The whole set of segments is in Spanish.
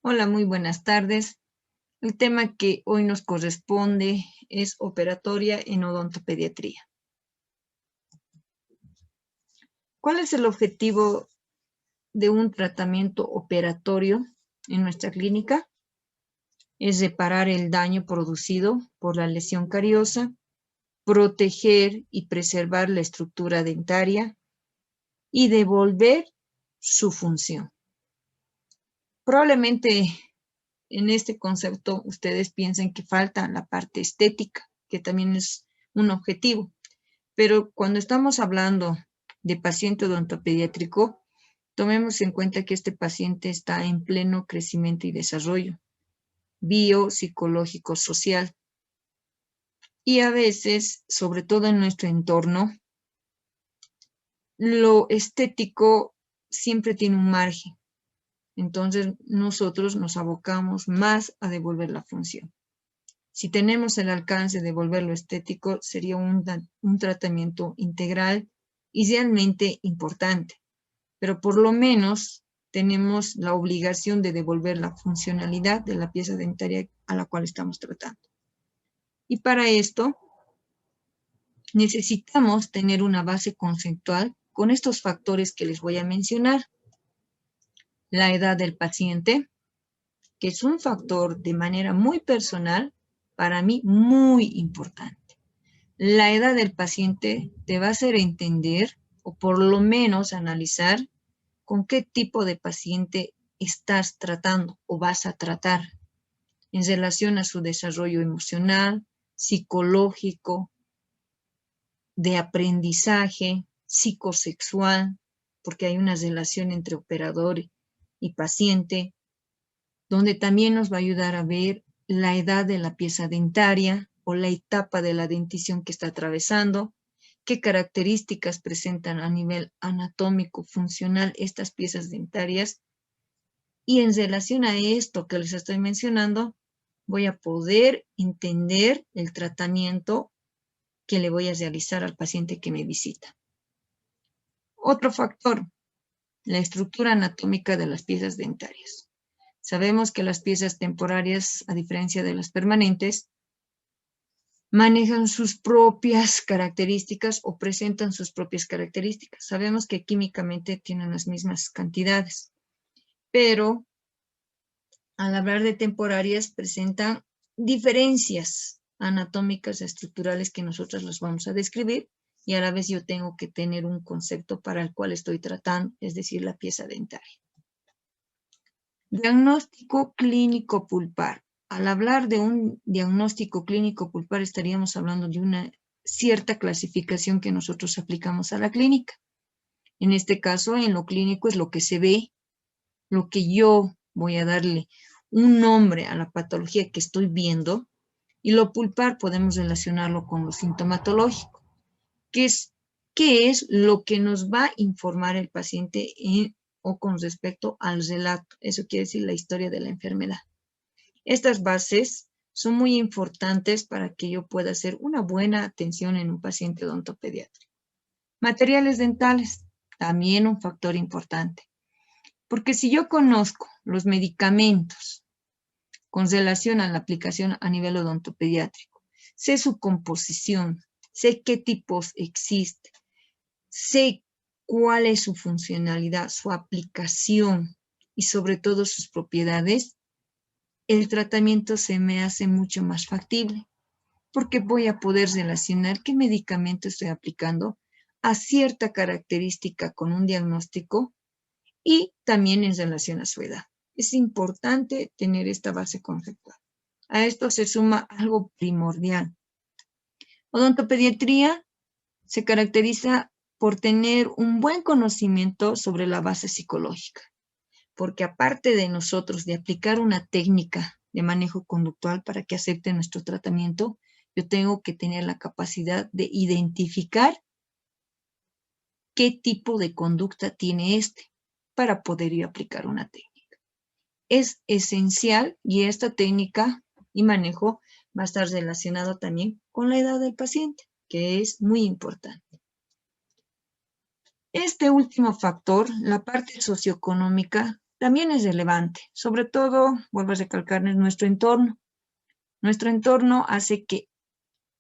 Hola, muy buenas tardes. El tema que hoy nos corresponde es operatoria en odontopediatría. ¿Cuál es el objetivo de un tratamiento operatorio en nuestra clínica? Es reparar el daño producido por la lesión cariosa, proteger y preservar la estructura dentaria y devolver su función. Probablemente en este concepto ustedes piensen que falta la parte estética, que también es un objetivo. Pero cuando estamos hablando de paciente odontopediátrico, tomemos en cuenta que este paciente está en pleno crecimiento y desarrollo bio, psicológico, social. Y a veces, sobre todo en nuestro entorno, lo estético siempre tiene un margen. Entonces, nosotros nos abocamos más a devolver la función. Si tenemos el alcance de devolver lo estético, sería un tratamiento integral y realmente importante. Pero por lo menos tenemos la obligación de devolver la funcionalidad de la pieza dentaria a la cual estamos tratando. Y para esto necesitamos tener una base conceptual con estos factores que les voy a mencionar. La edad del paciente, que es un factor de manera muy personal, para mí muy importante. La edad del paciente te va a hacer entender, o por lo menos analizar, con qué tipo de paciente estás tratando o vas a tratar en relación a su desarrollo emocional, psicológico, de aprendizaje, psicosexual, porque hay una relación entre operador y paciente, donde también nos va a ayudar a ver la edad de la pieza dentaria o la etapa de la dentición que está atravesando, qué características presentan a nivel anatómico, funcional estas piezas dentarias. Y en relación a esto que les estoy mencionando, voy a poder entender el tratamiento que le voy a realizar al paciente que me visita. Otro factor, la estructura anatómica de las piezas dentarias. Sabemos que las piezas temporarias, a diferencia de las permanentes, manejan sus propias características o presentan sus propias características. Sabemos que químicamente tienen las mismas cantidades, pero al hablar de temporarias presentan diferencias anatómicas estructurales que nosotros las vamos a describir y a la vez yo tengo que tener un concepto para el cual estoy tratando, es decir, la pieza dentaria. Diagnóstico clínico pulpar. Al hablar de un diagnóstico clínico pulpar estaríamos hablando de una cierta clasificación que nosotros aplicamos a la clínica. En este caso, en lo clínico es lo que se ve, lo que yo voy a darle un nombre a la patología que estoy viendo, y lo pulpar podemos relacionarlo con lo sintomatológico, que es qué es lo que nos va a informar el paciente o con respecto al relato. Eso quiere decir la historia de la enfermedad. Estas bases son muy importantes para que yo pueda hacer una buena atención en un paciente odontopediátrico. Materiales dentales, también un factor importante. Porque si yo conozco los medicamentos con relación a la aplicación a nivel odontopediátrico, sé su composición, sé qué tipos existen, sé cuál es su funcionalidad, su aplicación y sobre todo sus propiedades, el tratamiento se me hace mucho más factible porque voy a poder relacionar qué medicamento estoy aplicando a cierta característica con un diagnóstico y también en relación a su edad. Es importante tener esta base conceptual. A esto se suma algo primordial. Odontopediatría se caracteriza por tener un buen conocimiento sobre la base psicológica, porque aparte de nosotros de aplicar una técnica de manejo conductual para que acepte nuestro tratamiento, yo tengo que tener la capacidad de identificar qué tipo de conducta tiene este para poder yo aplicar una técnica. Es esencial y esta técnica y manejo va a estar relacionado también con la edad del paciente, que es muy importante. Este último factor, la parte socioeconómica, también es relevante. Sobre todo, vuelvo a recalcar, en nuestro entorno. Nuestro entorno hace que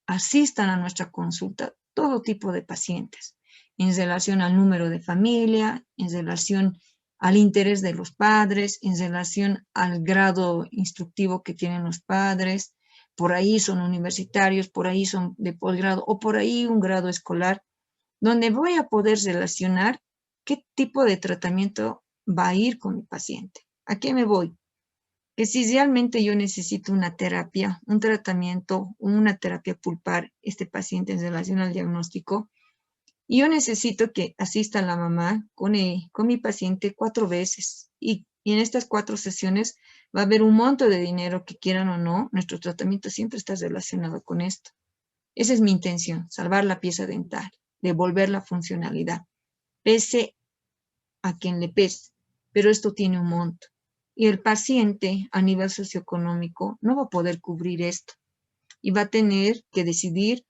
asistan a nuestra consulta todo tipo de pacientes en relación al número de familia, en relación al interés de los padres, en relación al grado instructivo que tienen los padres. Por ahí son universitarios, por ahí son de posgrado o por ahí un grado escolar, donde voy a poder relacionar qué tipo de tratamiento va a ir con mi paciente. ¿A qué me voy? Que si realmente yo necesito una terapia, un tratamiento, una terapia pulpar, este paciente en relación al diagnóstico, yo necesito que asista la mamá con mi paciente 4 veces y en estas 4 sesiones va a haber un monto de dinero que quieran o no, nuestro tratamiento siempre está relacionado con esto. Esa es mi intención, salvar la pieza dental, devolver la funcionalidad, pese a quien le pese, pero esto tiene un monto. Y el paciente a nivel socioeconómico no va a poder cubrir esto y va a tener que decidir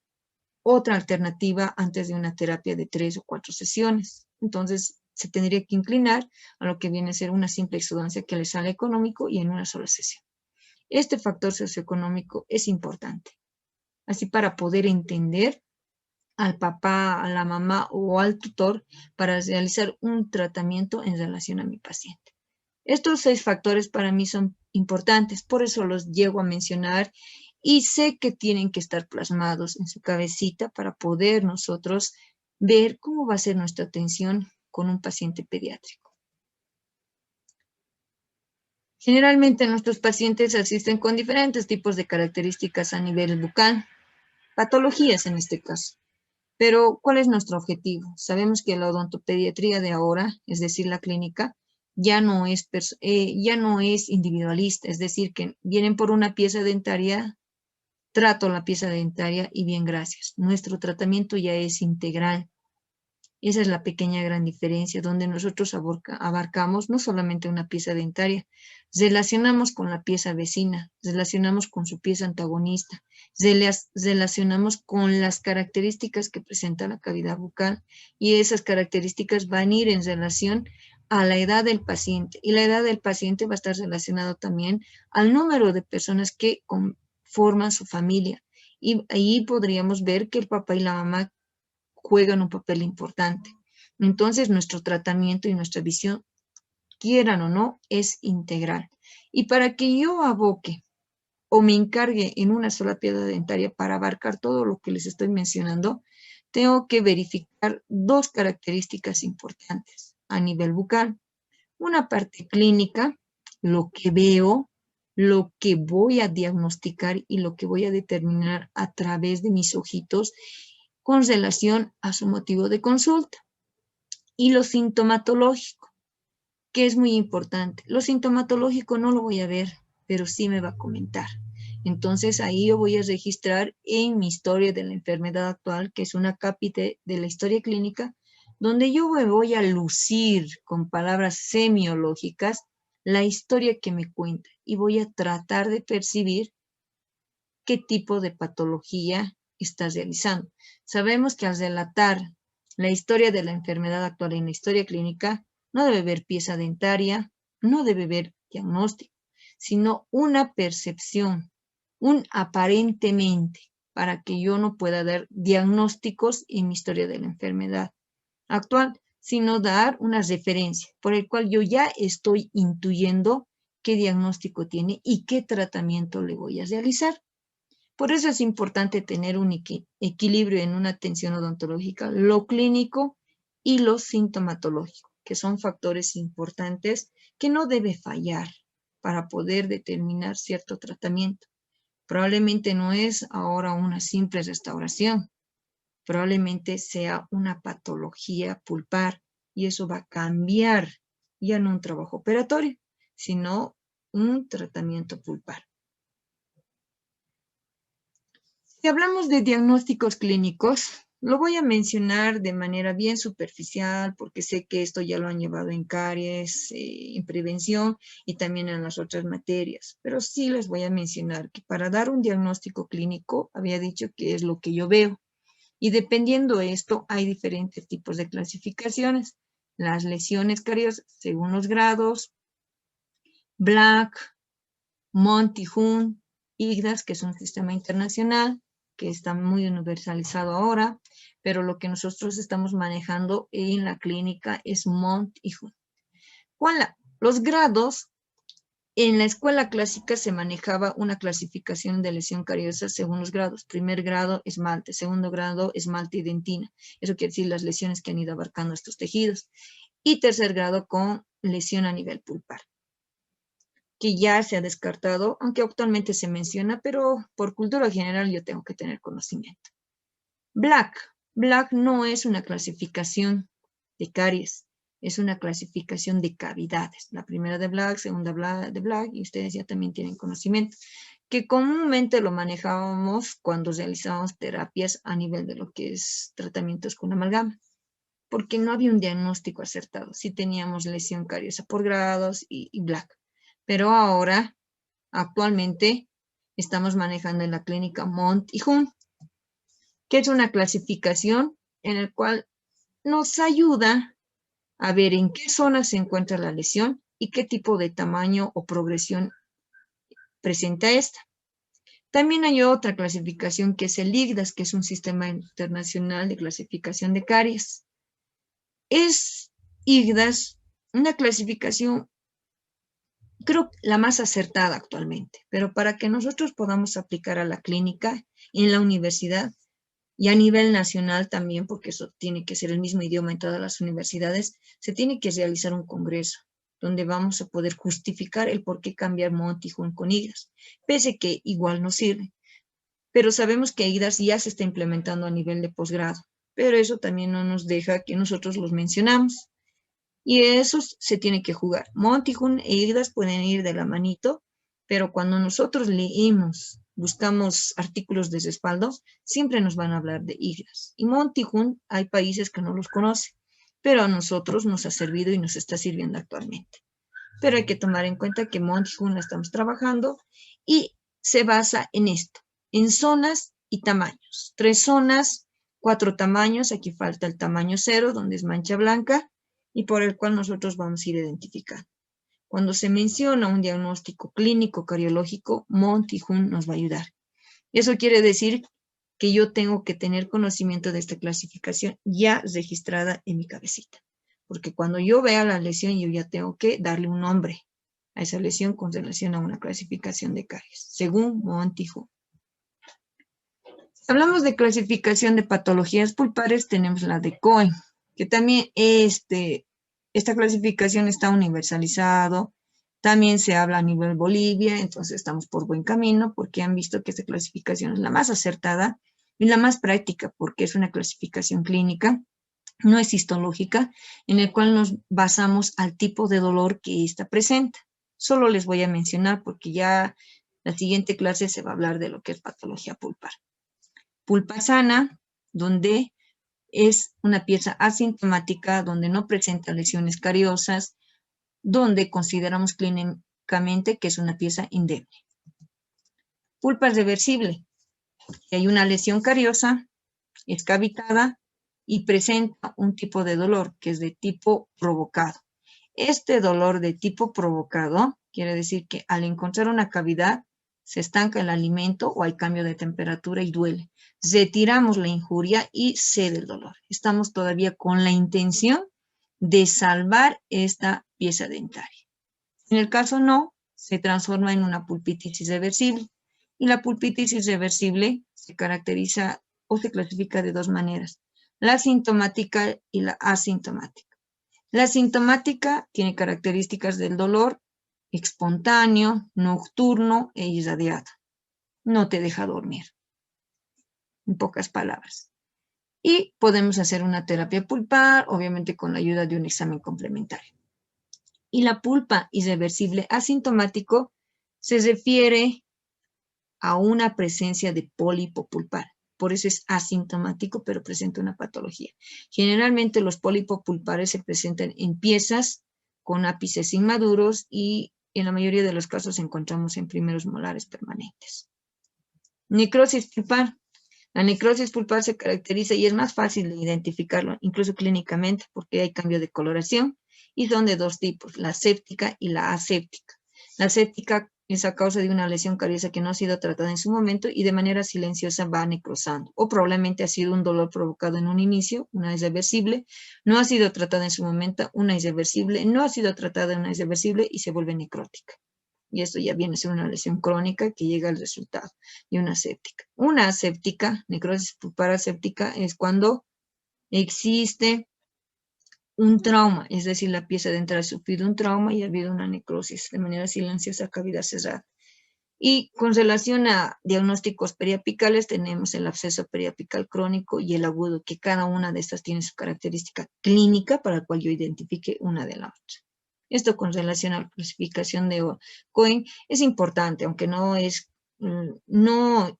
otra alternativa antes de una terapia de 3 o 4 sesiones. Entonces, se tendría que inclinar a lo que viene a ser una simple exodancia que le sale económico y en una sola sesión. Este factor socioeconómico es importante. Así para poder entender al papá, a la mamá o al tutor para realizar un tratamiento en relación a mi paciente. Estos 6 factores para mí son importantes, por eso los llego a mencionar y sé que tienen que estar plasmados en su cabecita para poder nosotros ver cómo va a ser nuestra atención con un paciente pediátrico. Generalmente nuestros pacientes asisten con diferentes tipos de características a nivel bucal, patologías en este caso. Pero, ¿cuál es nuestro objetivo? Sabemos que la odontopediatría de ahora, es decir, la clínica, ya no es individualista, es decir, que vienen por una pieza dentaria, trato la pieza dentaria y bien, gracias. Nuestro tratamiento ya es integral. Esa es la pequeña gran diferencia, donde nosotros abarcamos no solamente una pieza dentaria, relacionamos con la pieza vecina, relacionamos con su pieza antagonista, relacionamos con las características que presenta la cavidad bucal y esas características van a ir en relación a la edad del paciente y la edad del paciente va a estar relacionado también al número de personas que conforman su familia y ahí podríamos ver que el papá y la mamá juegan un papel importante. Entonces, nuestro tratamiento y nuestra visión, quieran o no, es integral. Y para que yo aboque o me encargue en una sola pieza dentaria para abarcar todo lo que les estoy mencionando, tengo que verificar 2 características importantes a nivel bucal. Una parte clínica, lo que veo, lo que voy a diagnosticar y lo que voy a determinar a través de mis ojitos con relación a su motivo de consulta. Y lo sintomatológico, que es muy importante. Lo sintomatológico no lo voy a ver, pero sí me va a comentar. Entonces ahí yo voy a registrar en mi historia de la enfermedad actual, que es una cápite de la historia clínica, donde yo me voy a lucir con palabras semiológicas la historia que me cuenta y voy a tratar de percibir qué tipo de patología está realizando. Sabemos que al relatar la historia de la enfermedad actual en la historia clínica, no debe haber pieza dentaria, no debe haber diagnóstico, sino una percepción, un aparentemente, para que yo no pueda dar diagnósticos en mi historia de la enfermedad actual, sino dar una referencia por el cual yo ya estoy intuyendo qué diagnóstico tiene y qué tratamiento le voy a realizar. Por eso es importante tener un equilibrio en una atención odontológica, lo clínico y lo sintomatológico, que son factores importantes que no debe fallar para poder determinar cierto tratamiento. Probablemente no es ahora una simple restauración, probablemente sea una patología pulpar y eso va a cambiar ya no un trabajo operatorio, sino un tratamiento pulpar. Si hablamos de diagnósticos clínicos, lo voy a mencionar de manera bien superficial porque sé que esto ya lo han llevado en caries, en prevención y también en las otras materias. Pero sí les voy a mencionar que para dar un diagnóstico clínico, había dicho que es lo que yo veo. Y dependiendo de esto, hay diferentes tipos de clasificaciones. Las lesiones cariosas, según los grados, Black, Monti-Huhn, IGDAS, que es un sistema internacional que está muy universalizado ahora, pero lo que nosotros estamos manejando en la clínica es Monti-Huhn. Los grados, en la escuela clásica se manejaba una clasificación de lesión cariosa según los grados. Primer grado, esmalte. Segundo grado, esmalte y dentina. Eso quiere decir las lesiones que han ido abarcando estos tejidos. Y tercer grado con lesión a nivel pulpar, que ya se ha descartado, aunque actualmente se menciona, pero por cultura general yo tengo que tener conocimiento. Black no es una clasificación de caries, es una clasificación de cavidades. La primera de Black, segunda de Black, y ustedes ya también tienen conocimiento, que comúnmente lo manejábamos cuando realizábamos terapias a nivel de lo que es tratamientos con amalgama, porque no había un diagnóstico acertado. Sí teníamos lesión cariosa por grados y Black. Pero ahora, actualmente, estamos manejando en la clínica Monti-Huhn, que es una clasificación en la cual nos ayuda a ver en qué zona se encuentra la lesión y qué tipo de tamaño o progresión presenta esta. También hay otra clasificación que es el IGDAS, que es un sistema internacional de clasificación de caries. Es IGDAS una clasificación, creo, la más acertada actualmente, pero para que nosotros podamos aplicar a la clínica en la universidad y a nivel nacional también, porque eso tiene que ser el mismo idioma en todas las universidades, se tiene que realizar un congreso donde vamos a poder justificar el por qué cambiar Monti-Huhn con IGDAS, pese que igual no sirve. Pero sabemos que IGDAS ya se está implementando a nivel de posgrado, pero eso también no nos deja que nosotros los mencionamos. Y eso se tiene que jugar. Monti-Huhn e IGDAS pueden ir de la manito, pero cuando nosotros leemos, buscamos artículos de respaldo, siempre nos van a hablar de IGDAS. Y Monti-Huhn hay países que no los conocen, pero a nosotros nos ha servido y nos está sirviendo actualmente. Pero hay que tomar en cuenta que Monti-Huhn la estamos trabajando y se basa en esto, en zonas y tamaños. 3 zonas, 4 tamaños, aquí falta el tamaño 0, donde es mancha blanca, y por el cual nosotros vamos a ir identificando. Cuando se menciona un diagnóstico clínico cardiológico, Monti-Huhn nos va a ayudar. Eso quiere decir que yo tengo que tener conocimiento de esta clasificación ya registrada en mi cabecita. Porque cuando yo vea la lesión, yo ya tengo que darle un nombre a esa lesión con relación a una clasificación de caries, según Monti-Huhn. Hablamos de clasificación de patologías pulpares, tenemos la de Cohen, que también esta clasificación está universalizado, también se habla a nivel Bolivia, entonces estamos por buen camino porque han visto que esta clasificación es la más acertada y la más práctica porque es una clasificación clínica, no es histológica, en el cual nos basamos al tipo de dolor que ésta presenta. Solo les voy a mencionar porque ya la siguiente clase se va a hablar de lo que es patología pulpar. Pulpa sana, donde es una pieza asintomática, donde no presenta lesiones cariosas, donde consideramos clínicamente que es una pieza indemne. Pulpa reversible, si hay una lesión cariosa, es cavitada y presenta un tipo de dolor que es de tipo provocado. Este dolor de tipo provocado quiere decir que al encontrar una cavidad se estanca el alimento o hay cambio de temperatura y duele. Retiramos la injuria y cede el dolor. Estamos todavía con la intención de salvar esta pieza dentaria. En el caso no, se transforma en una pulpitis irreversible. Y la pulpitis irreversible se caracteriza o se clasifica de 2 maneras, la sintomática y la asintomática. La sintomática tiene características del dolor espontáneo, nocturno e irradiado. No te deja dormir, en pocas palabras. Y podemos hacer una terapia pulpar, obviamente con la ayuda de un examen complementario. Y la pulpa irreversible asintomático se refiere a una presencia de pólipo pulpar. Por eso es asintomático, pero presenta una patología. Generalmente los pólipos pulpares se presentan en piezas con ápices inmaduros y en la mayoría de los casos encontramos en primeros molares permanentes. Necrosis pulpar. La necrosis pulpar se caracteriza y es más fácil de identificarlo, incluso clínicamente, porque hay cambio de coloración y son de 2 tipos, la séptica y la aséptica. La séptica es a causa de una lesión cariosa que no ha sido tratada en su momento y de manera silenciosa va necrosando. O probablemente ha sido un dolor provocado en un inicio, una es reversible, no ha sido tratada en su momento, una es reversible, no ha sido tratada, una es reversible y se vuelve necrótica. Y esto ya viene a ser una lesión crónica que llega al resultado de una séptica. Una aséptica, necrosis pulpar aséptica, es cuando existe un trauma, es decir, la pieza dental ha sufrido un trauma y ha habido una necrosis de manera silenciosa, cavidad cerrada. Y con relación a diagnósticos periapicales, tenemos el absceso periapical crónico y el agudo, que cada una de estas tiene su característica clínica para la cual yo identifique una de la otra. Esto con relación a la clasificación de Cohen es importante, aunque no es, no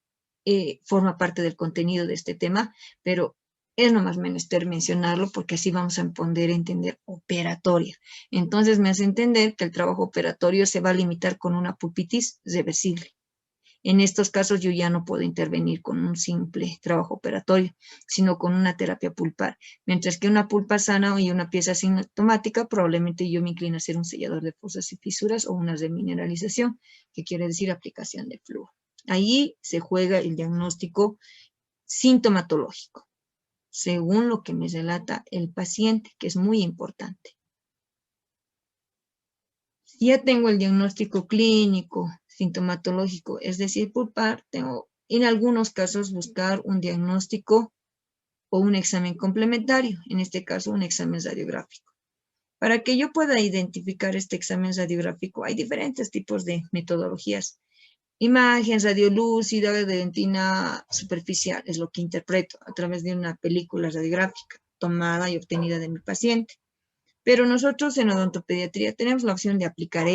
forma parte del contenido de este tema, pero es nomás menester mencionarlo porque así vamos a poder entender operatoria. Entonces me hace entender que el trabajo operatorio se va a limitar con una pulpitis reversible. En estos casos yo ya no puedo intervenir con un simple trabajo operatorio, sino con una terapia pulpar. Mientras que una pulpa sana y una pieza asintomática, probablemente yo me inclino a hacer un sellador de fosas y fisuras o una remineralización, que quiere decir aplicación de flúor. Ahí se juega el diagnóstico sintomatológico, según lo que me relata el paciente, que es muy importante. Si ya tengo el diagnóstico clínico, sintomatológico, es decir, pulpar, tengo en algunos casos buscar un diagnóstico o un examen complementario, en este caso un examen radiográfico. Para que yo pueda identificar este examen radiográfico, hay diferentes tipos de metodologías. Imagen radiolúcida de dentina superficial es lo que interpreto a través de una película radiográfica tomada y obtenida de mi paciente. Pero nosotros en odontopediatría tenemos la opción de aplicar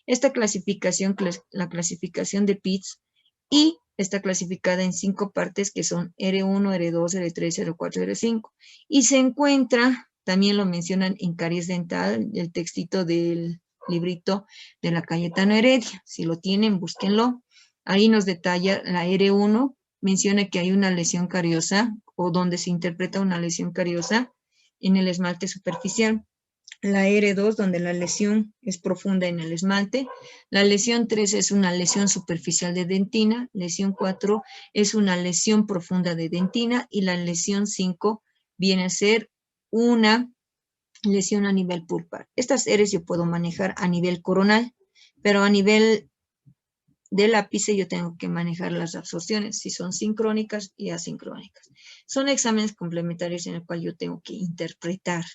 esta clasificación, la clasificación de Pitts, y está clasificada en 5 partes que son R1, R2, R3, R4, R5. Y se encuentra, también lo mencionan en caries dental, el textito del librito de la Cayetano Heredia. Si lo tienen, búsquenlo. Ahí nos detalla la R1, menciona que hay una lesión cariosa o donde se interpreta una lesión cariosa en el esmalte superficial. La R2, donde la lesión es profunda en el esmalte. La lesión 3 es una lesión superficial de dentina. Lesión 4 es una lesión profunda de dentina. Y la lesión 5 viene a ser una lesión a nivel pulpar. Estas R's yo puedo manejar a nivel coronal, pero a nivel del ápice yo tengo que manejar las absorciones, si son sincrónicas y asincrónicas. Son exámenes complementarios en el cual yo tengo que interpretar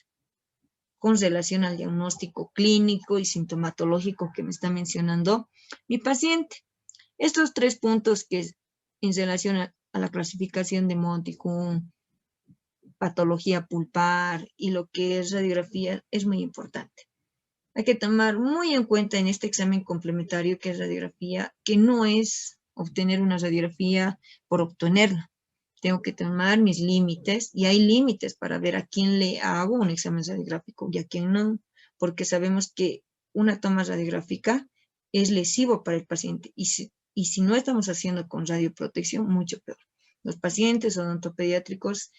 con relación al diagnóstico clínico y sintomatológico que me está mencionando mi paciente. Estos 3 puntos que en relación a la clasificación de Monti-Kuhn, patología pulpar y lo que es radiografía es muy importante. Hay que tomar muy en cuenta en este examen complementario que es radiografía, que no es obtener una radiografía por obtenerla. Tengo que tomar mis límites y hay límites para ver a quién le hago un examen radiográfico y a quién no, porque sabemos que una toma radiográfica es lesivo para el paciente y si no estamos haciendo con radioprotección, mucho peor. Los pacientes odontopediátricos,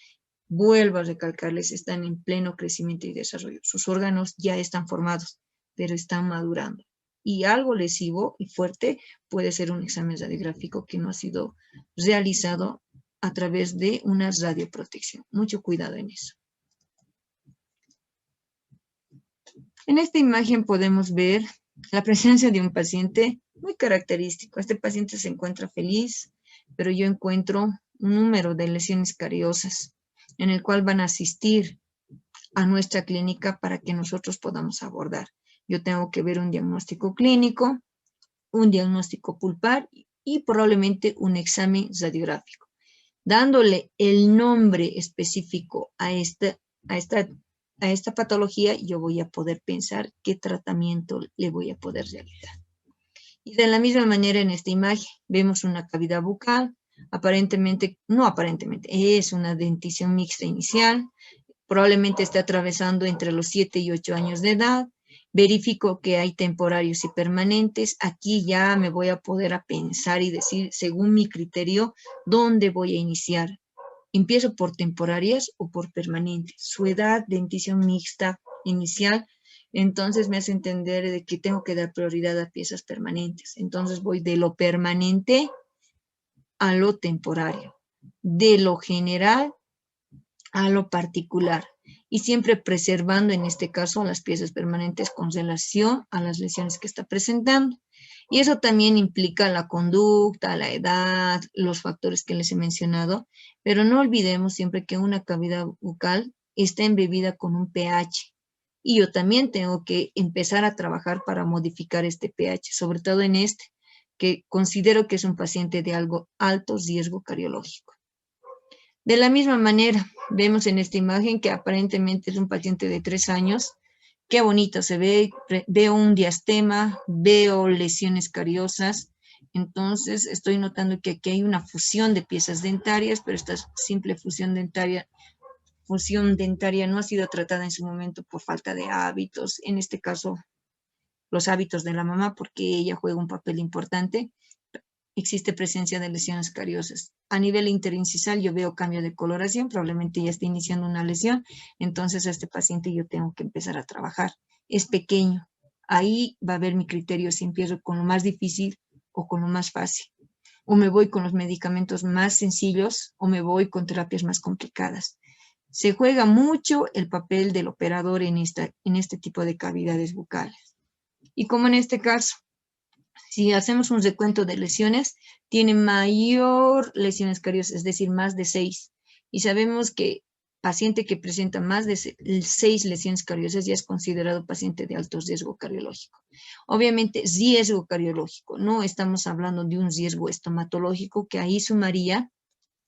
vuelvo a recalcarles, están en pleno crecimiento y desarrollo. Sus órganos ya están formados, pero están madurando. Y algo lesivo y fuerte puede ser un examen radiográfico que no ha sido realizado a través de una radioprotección. Mucho cuidado en eso. En esta imagen podemos ver la presencia de un paciente muy característico. Este paciente se encuentra feliz, pero yo encuentro un número de lesiones cariosas en el cual van a asistir a nuestra clínica para que nosotros podamos abordar. Yo tengo que ver un diagnóstico clínico, un diagnóstico pulpar y probablemente un examen radiográfico. Dándole el nombre específico a esta patología, yo voy a poder pensar qué tratamiento le voy a poder realizar. Y de la misma manera en esta imagen vemos una cavidad bucal, es una dentición mixta inicial, probablemente esté atravesando entre los 7 y 8 años de edad. Verifico que hay temporarios y permanentes. Aquí ya me voy a poder pensar y decir, según mi criterio, dónde voy a iniciar. ¿Empiezo por temporarias o por permanentes? Su edad, dentición mixta inicial, Entonces me hace entender de que tengo que dar prioridad a piezas permanentes. Entonces voy de lo permanente a lo temporario, de lo general a lo particular, y siempre preservando en este caso las piezas permanentes con relación a las lesiones que está presentando. Y eso también implica la conducta, la edad, los factores que les he mencionado, pero no olvidemos siempre que una cavidad bucal está embebida con un pH. Y yo también tengo que empezar a trabajar para modificar este pH, sobre todo en este, que considero que es un paciente de algo alto riesgo cardiológico. De la misma manera, vemos en esta imagen que aparentemente es un paciente de 3 años. Qué bonito se ve, veo un diastema, veo lesiones cariosas. Entonces estoy notando que aquí hay una fusión de piezas dentarias, pero esta simple fusión dentaria no ha sido tratada en su momento por falta de hábitos. En este caso, los hábitos de la mamá, porque ella juega un papel importante. Existe presencia de lesiones cariosas. A nivel interincisal yo veo cambio de coloración, probablemente ya está iniciando una lesión, entonces a este paciente yo tengo que empezar a trabajar. Es pequeño, ahí va a ver mi criterio si empiezo con lo más difícil o con lo más fácil. O me voy con los medicamentos más sencillos o me voy con terapias más complicadas. Se juega mucho el papel del operador en este tipo de cavidades bucales. Y como en este caso, si hacemos un recuento de lesiones, tiene mayor lesiones cariosas, es decir, más de 6. Y sabemos que paciente que presenta más de 6 lesiones cariosas ya es considerado paciente de alto riesgo cardiológico. Obviamente, riesgo cardiológico, no estamos hablando de un riesgo estomatológico, que ahí sumaría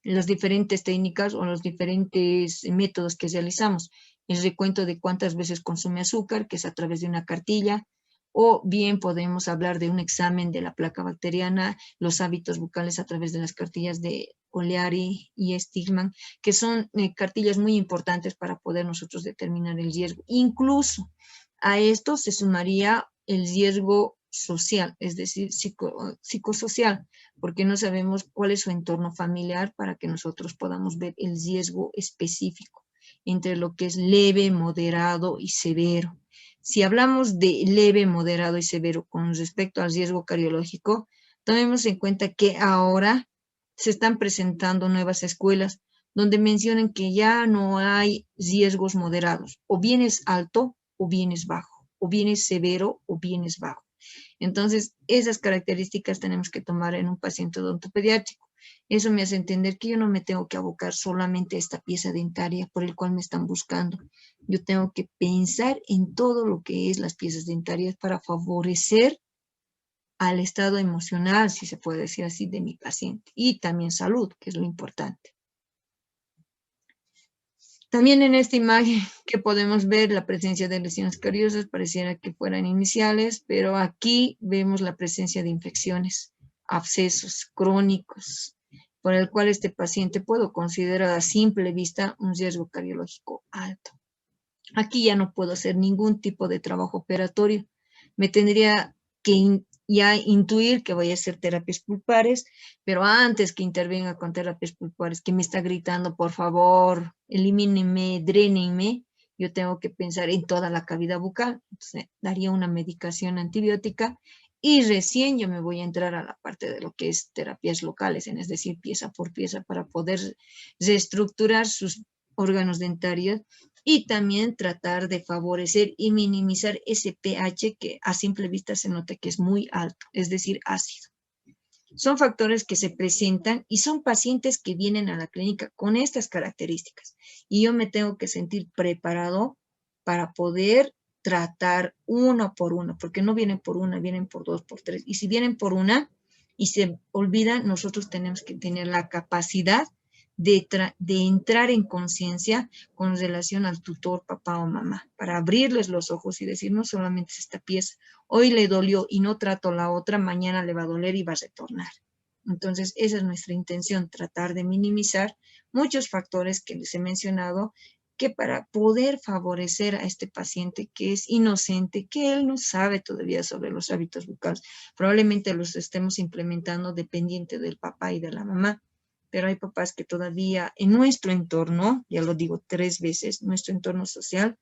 las diferentes técnicas o los diferentes métodos que realizamos. El recuento de cuántas veces consume azúcar, que es a través de una cartilla, o bien podemos hablar de un examen de la placa bacteriana, los hábitos bucales a través de las cartillas de O'Leary y Stigman, que son cartillas muy importantes para poder nosotros determinar el riesgo. Incluso a esto se sumaría el riesgo social, es decir, psicosocial, porque no sabemos cuál es su entorno familiar para que nosotros podamos ver el riesgo específico entre lo que es leve, moderado y severo. Si hablamos de leve, moderado y severo con respecto al riesgo cardiológico, tomemos en cuenta que ahora se están presentando nuevas escuelas donde mencionan que ya no hay riesgos moderados, o bien es alto o bien es bajo, o bien es severo o bien es bajo. Entonces, esas características tenemos que tomar en un paciente odontopediátrico. Eso me hace entender que yo no me tengo que abocar solamente a esta pieza dentaria por el cual me están buscando. Yo tengo que pensar en todo lo que es las piezas dentarias para favorecer al estado emocional, si se puede decir así, de mi paciente. Y también salud, que es lo importante. También en esta imagen que podemos ver la presencia de lesiones cariosas, pareciera que fueran iniciales, pero aquí vemos la presencia de infecciones, abscesos crónicos, por el cual este paciente puedo considerar a simple vista un riesgo cardiológico alto. Aquí ya no puedo hacer ningún tipo de trabajo operatorio. Me tendría que ya intuir que voy a hacer terapias pulpares, pero antes que intervenga con terapias pulpares, que me está gritando, por favor, elimínenme, drénenme, yo tengo que pensar en toda la cavidad bucal. Entonces, daría una medicación antibiótica y recién yo me voy a entrar a la parte de lo que es terapias locales, es decir, pieza por pieza, para poder reestructurar sus órganos dentarios y también tratar de favorecer y minimizar ese pH que a simple vista se nota que es muy alto, es decir, ácido. Son factores que se presentan y son pacientes que vienen a la clínica con estas características. Y yo me tengo que sentir preparado para poder tratar uno por uno, porque no vienen por una, vienen por dos, por tres. Y si vienen por una y se olvidan, nosotros tenemos que tener la capacidad de entrar en conciencia con relación al tutor, papá o mamá, para abrirles los ojos y decir, no solamente es esta pieza, hoy le dolió y no trato la otra, mañana le va a doler y va a retornar. Entonces, esa es nuestra intención, tratar de minimizar muchos factores que les he mencionado, que para poder favorecer a este paciente que es inocente, que él no sabe todavía sobre los hábitos bucales, probablemente los estemos implementando dependiente del papá y de la mamá, pero hay papás que todavía en nuestro entorno, ya lo digo 3 veces, nuestro entorno social,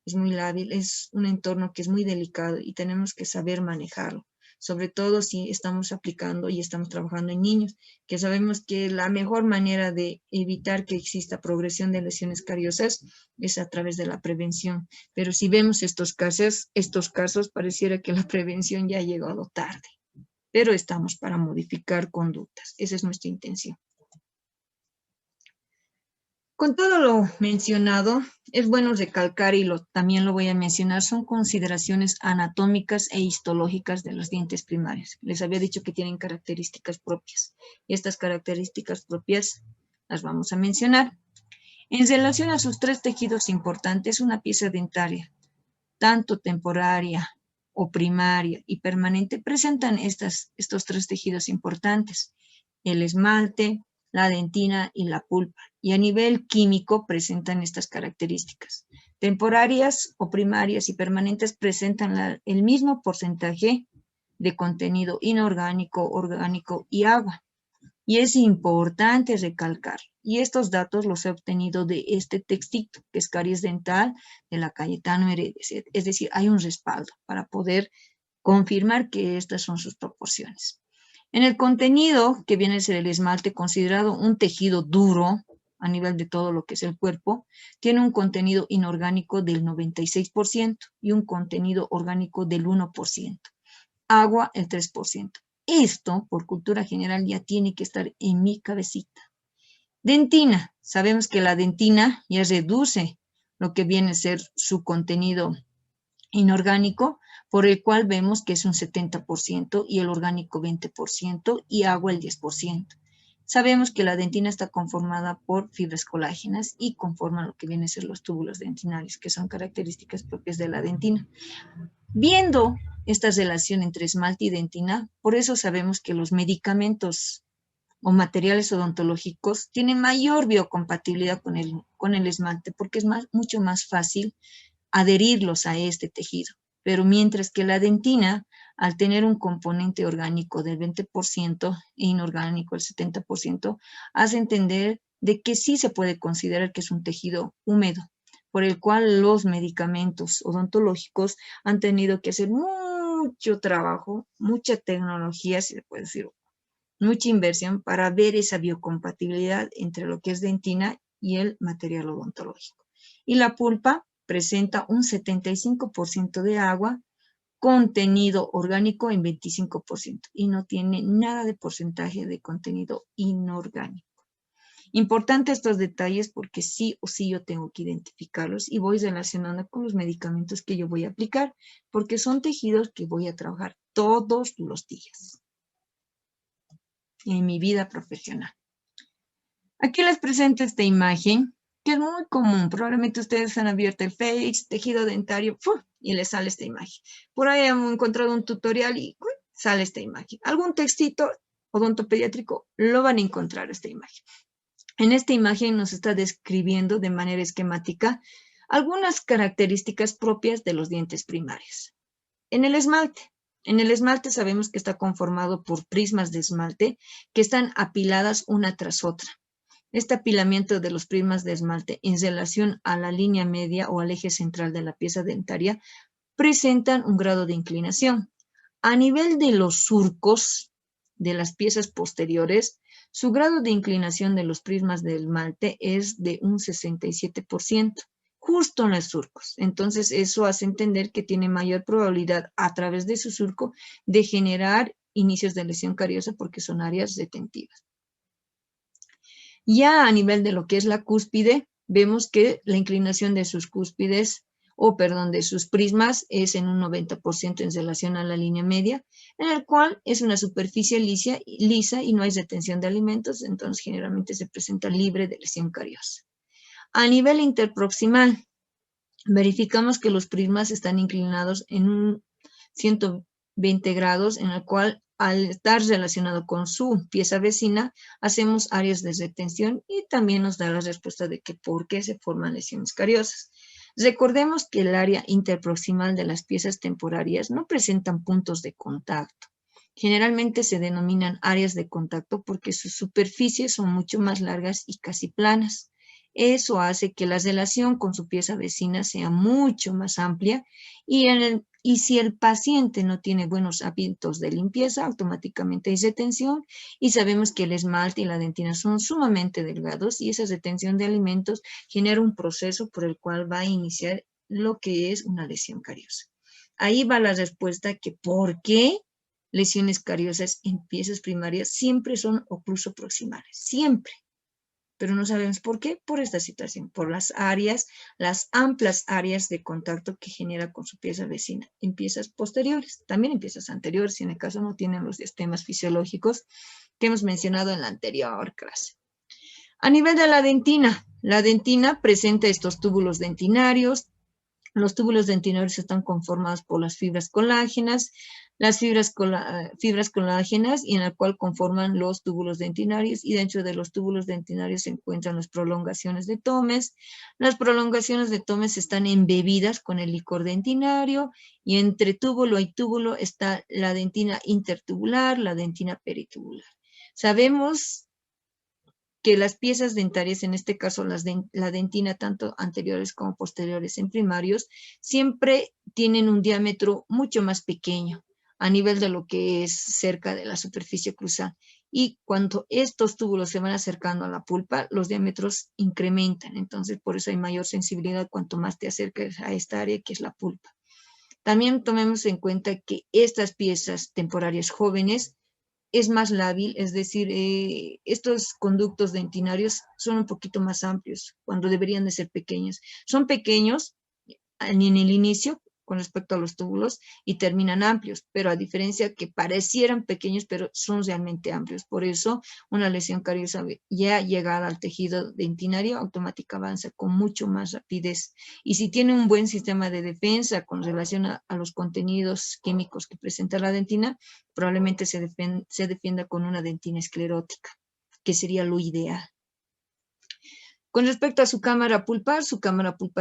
es muy lábil, es un entorno que es muy delicado y tenemos que saber manejarlo, sobre todo si estamos aplicando y estamos trabajando en niños, que sabemos que la mejor manera de evitar que exista progresión de lesiones cariosas es a través de la prevención. Pero si vemos estos casos pareciera que la prevención ya ha llegado tarde, pero estamos para modificar conductas. Esa es nuestra intención. Con todo lo mencionado, es bueno recalcar, y también lo voy a mencionar, son consideraciones anatómicas e histológicas de los dientes primarios. Les había dicho que tienen características propias. Y estas características propias las vamos a mencionar. En relación a sus tres tejidos importantes, una pieza dentaria, tanto temporaria o primaria y permanente, presentan estos tres tejidos importantes: el esmalte, la dentina y la pulpa, y a nivel químico presentan estas características. Temporarias o primarias y permanentes presentan el mismo porcentaje de contenido inorgánico, orgánico y agua. Y es importante recalcar, y estos datos los he obtenido de este textito, que es Caries Dental, de la Cayetano Heredia. Es decir, hay un respaldo para poder confirmar que estas son sus proporciones. En el contenido, que viene a ser el esmalte, considerado un tejido duro a nivel de todo lo que es el cuerpo, tiene un contenido inorgánico del 96% y un contenido orgánico del 1%. Agua, el 3%. Esto, por cultura general, ya tiene que estar en mi cabecita. Dentina. Sabemos que la dentina ya reduce lo que viene a ser su contenido inorgánico, por el cual vemos que es un 70% y el orgánico 20% y agua el 10%. Sabemos que la dentina está conformada por fibras colágenas y conforman lo que vienen a ser los túbulos dentinarios, que son características propias de la dentina. Viendo esta relación entre esmalte y dentina, por eso sabemos que los medicamentos o materiales odontológicos tienen mayor biocompatibilidad con el esmalte, porque es mucho más fácil adherirlos a este tejido. Pero mientras que la dentina, al tener un componente orgánico del 20% e inorgánico el 70%, hace entender de que sí se puede considerar que es un tejido húmedo, por el cual los medicamentos odontológicos han tenido que hacer mucho trabajo, mucha tecnología, si se puede decir, mucha inversión para ver esa biocompatibilidad entre lo que es dentina y el material odontológico. Y la pulpa presenta un 75% de agua, contenido orgánico en 25% y no tiene nada de porcentaje de contenido inorgánico. Importante estos detalles porque sí o sí yo tengo que identificarlos y voy relacionando con los medicamentos que yo voy a aplicar, porque son tejidos que voy a trabajar todos los días en mi vida profesional. Aquí les presento esta imagen que es muy común. Probablemente ustedes han abierto el Face, tejido dentario, ¡fum! Y les sale esta imagen. Por ahí hemos encontrado un tutorial y ¡fum! Sale esta imagen. Algún textito odontopediátrico lo van a encontrar esta imagen. En esta imagen nos está describiendo de manera esquemática algunas características propias de los dientes primarios. En el esmalte sabemos que está conformado por prismas de esmalte que están apiladas una tras otra. Este apilamiento de los prismas de esmalte en relación a la línea media o al eje central de la pieza dentaria presentan un grado de inclinación. A nivel de los surcos de las piezas posteriores, su grado de inclinación de los prismas de esmalte es de un 67%, justo en los surcos. Entonces, eso hace entender que tiene mayor probabilidad a través de su surco de generar inicios de lesión cariosa porque son áreas retentivas. Ya a nivel de lo que es la cúspide, vemos que la inclinación de sus cúspides, de sus prismas es en un 90% en relación a la línea media, en el cual es una superficie lisa y no hay retención de alimentos, entonces generalmente se presenta libre de lesión cariosa. A nivel interproximal, verificamos que los prismas están inclinados en un 120 grados, en el cual al estar relacionado con su pieza vecina, hacemos áreas de retención y también nos da la respuesta de que por qué se forman lesiones cariosas. Recordemos que el área interproximal de las piezas temporarias no presentan puntos de contacto. Generalmente se denominan áreas de contacto porque sus superficies son mucho más largas y casi planas. Eso hace que la relación con su pieza vecina sea mucho más amplia y si el paciente no tiene buenos hábitos de limpieza, automáticamente hay retención y sabemos que el esmalte y la dentina son sumamente delgados y esa retención de alimentos genera un proceso por el cual va a iniciar lo que es una lesión cariosa. Ahí va la respuesta que por qué lesiones cariosas en piezas primarias siempre son ocluso-proximales, siempre. Pero no sabemos por qué, por esta situación, por las áreas, las amplias áreas de contacto que genera con su pieza vecina en piezas posteriores, también en piezas anteriores, si en el caso no tienen los diastemas fisiológicos que hemos mencionado en la anterior clase. A nivel de la dentina presenta estos túbulos dentinarios. Los túbulos dentinarios están conformados por las fibras colágenas, las fibras colágenas y en la cual conforman los túbulos dentinarios y dentro de los túbulos dentinarios se encuentran las prolongaciones de Tomes. Las prolongaciones de Tomes están embebidas con el licor dentinario y entre túbulo y túbulo está la dentina intertubular, la dentina peritubular. Sabemos que las piezas dentarias, en este caso la dentina, tanto anteriores como posteriores en primarios, siempre tienen un diámetro mucho más pequeño a nivel de lo que es cerca de la superficie cruzal. Y cuando estos túbulos se van acercando a la pulpa, los diámetros incrementan. Entonces, por eso hay mayor sensibilidad cuanto más te acerques a esta área que es la pulpa. También tomemos en cuenta que estas piezas temporarias jóvenes es más lábil, es decir, estos conductos dentinarios son un poquito más amplios cuando deberían de ser pequeños. Son pequeños en el inicio con respecto a los túbulos y terminan amplios, pero a diferencia que parecieran pequeños, pero son realmente amplios. Por eso una lesión cariosa ya llegada al tejido dentinario automática avanza con mucho más rapidez. Y si tiene un buen sistema de defensa con relación a los contenidos químicos que presenta la dentina, probablemente se defienda con una dentina esclerótica, que sería lo ideal. Con respecto a su cámara pulpar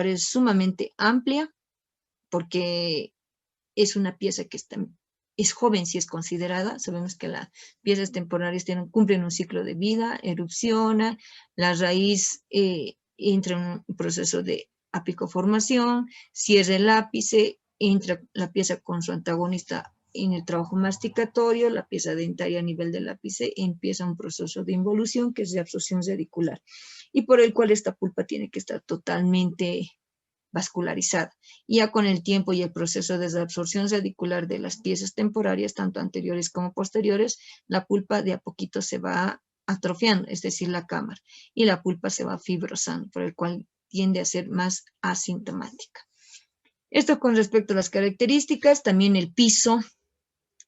es sumamente amplia, porque es una pieza que es joven si es considerada. Sabemos que las piezas temporarias cumplen un ciclo de vida, erupciona, la raíz entra en un proceso de apicoformación, cierra el ápice, entra la pieza con su antagonista en el trabajo masticatorio, la pieza dentaria a nivel del ápice empieza un proceso de involución que es de absorción radicular y por el cual esta pulpa tiene que estar totalmente vascularizada. Ya con el tiempo y el proceso de absorción radicular de las piezas temporarias, tanto anteriores como posteriores, la pulpa de a poquito se va atrofiando, es decir, la cámara, y la pulpa se va fibrosando, por el cual tiende a ser más asintomática. Esto con respecto a las características, también el piso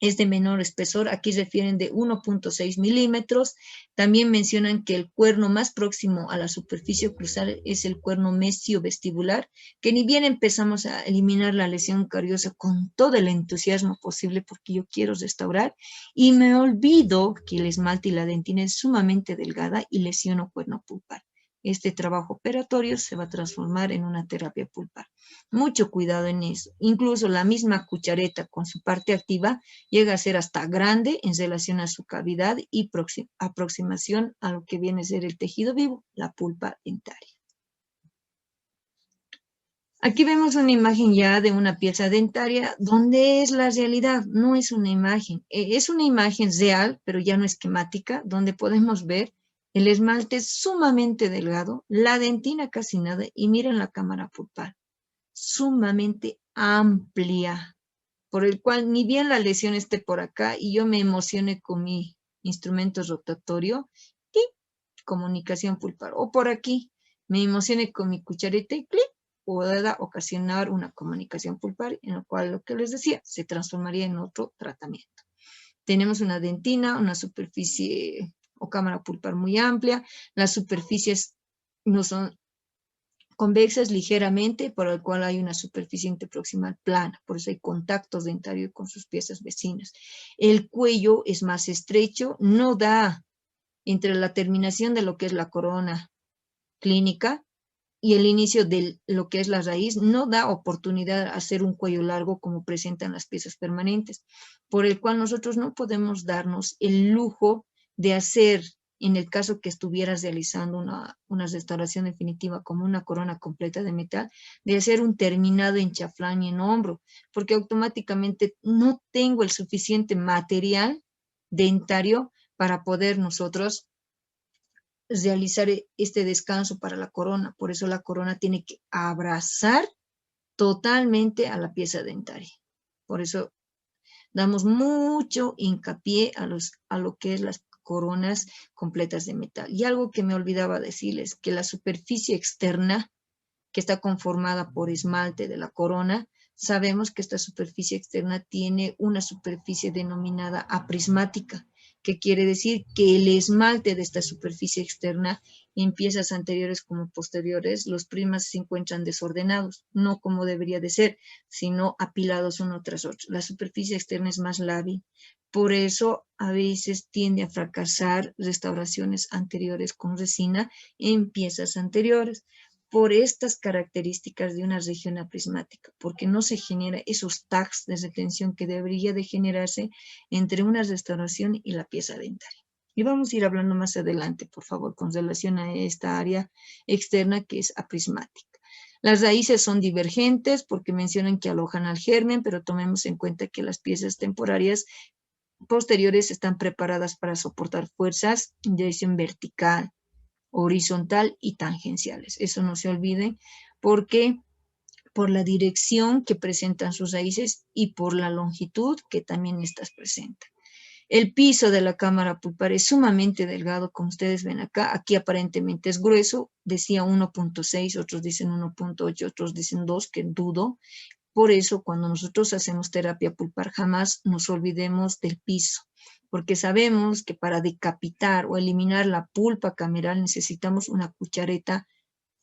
es de menor espesor, aquí refieren de 1.6 milímetros. También mencionan que el cuerno más próximo a la superficie cruzal es el cuerno mesiovestibular, que ni bien empezamos a eliminar la lesión cariosa con todo el entusiasmo posible porque yo quiero restaurar y me olvido que el esmalte y la dentina es sumamente delgada y lesiono cuerno pulpar. Este trabajo operatorio se va a transformar en una terapia pulpar. Mucho cuidado en eso. Incluso la misma cuchareta con su parte activa llega a ser hasta grande en relación a su cavidad y aproximación a lo que viene a ser el tejido vivo, la pulpa dentaria. Aquí vemos una imagen ya de una pieza dentaria donde es la realidad, no es una imagen. Es una imagen real, pero ya no esquemática, donde podemos ver el esmalte sumamente delgado, la dentina casi nada y miren la cámara pulpar, sumamente amplia, por el cual ni bien la lesión esté por acá y yo me emocione con mi instrumento rotatorio y comunicación pulpar, o por aquí me emocione con mi cuchareta y clic, pueda ocasionar una comunicación pulpar, en lo cual lo que les decía, se transformaría en otro tratamiento. Tenemos una dentina, una superficie o cámara pulpar muy amplia, las superficies no son convexas ligeramente, por el cual hay una superficie interproximal plana, por eso hay contactos dentarios con sus piezas vecinas. El cuello es más estrecho, no da entre la terminación de lo que es la corona clínica y el inicio de lo que es la raíz, no da oportunidad a hacer un cuello largo como presentan las piezas permanentes, por el cual nosotros no podemos darnos el lujo de hacer en el caso que estuvieras realizando una restauración definitiva como una corona completa de metal, de hacer un terminado en chaflán y en hombro, porque automáticamente no tengo el suficiente material dentario para poder nosotros realizar este descanso para la corona. Por eso la corona tiene que abrazar totalmente a la pieza dentaria. Por eso damos mucho hincapié a lo que es las coronas completas de metal. Y algo que me olvidaba decirles, que la superficie externa, que está conformada por esmalte de la corona, sabemos que esta superficie externa tiene una superficie denominada aprismática, que quiere decir que el esmalte de esta superficie externa, en piezas anteriores como posteriores, los prismas se encuentran desordenados, no como debería de ser, sino apilados uno tras otro. La superficie externa es más lábil, por eso a veces tiende a fracasar restauraciones anteriores con resina en piezas anteriores, por estas características de una región aprismática, porque no se genera esos tags de retención que debería de generarse entre una restauración y la pieza dentaria. Y vamos a ir hablando más adelante, por favor, con relación a esta área externa que es aprismática. Las raíces son divergentes porque mencionan que alojan al germen, pero tomemos en cuenta que las piezas temporarias posteriores están preparadas para soportar fuerzas en dirección vertical, horizontal y tangenciales. Eso no se olviden porque por la dirección que presentan sus raíces y por la longitud que también estas presentan. El piso de la cámara pulpar es sumamente delgado, como ustedes ven acá. Aquí aparentemente es grueso, decía 1.6, otros dicen 1.8, otros dicen 2, que dudo. Por eso, cuando nosotros hacemos terapia pulpar, jamás nos olvidemos del piso, porque sabemos que para decapitar o eliminar la pulpa cameral necesitamos una cuchareta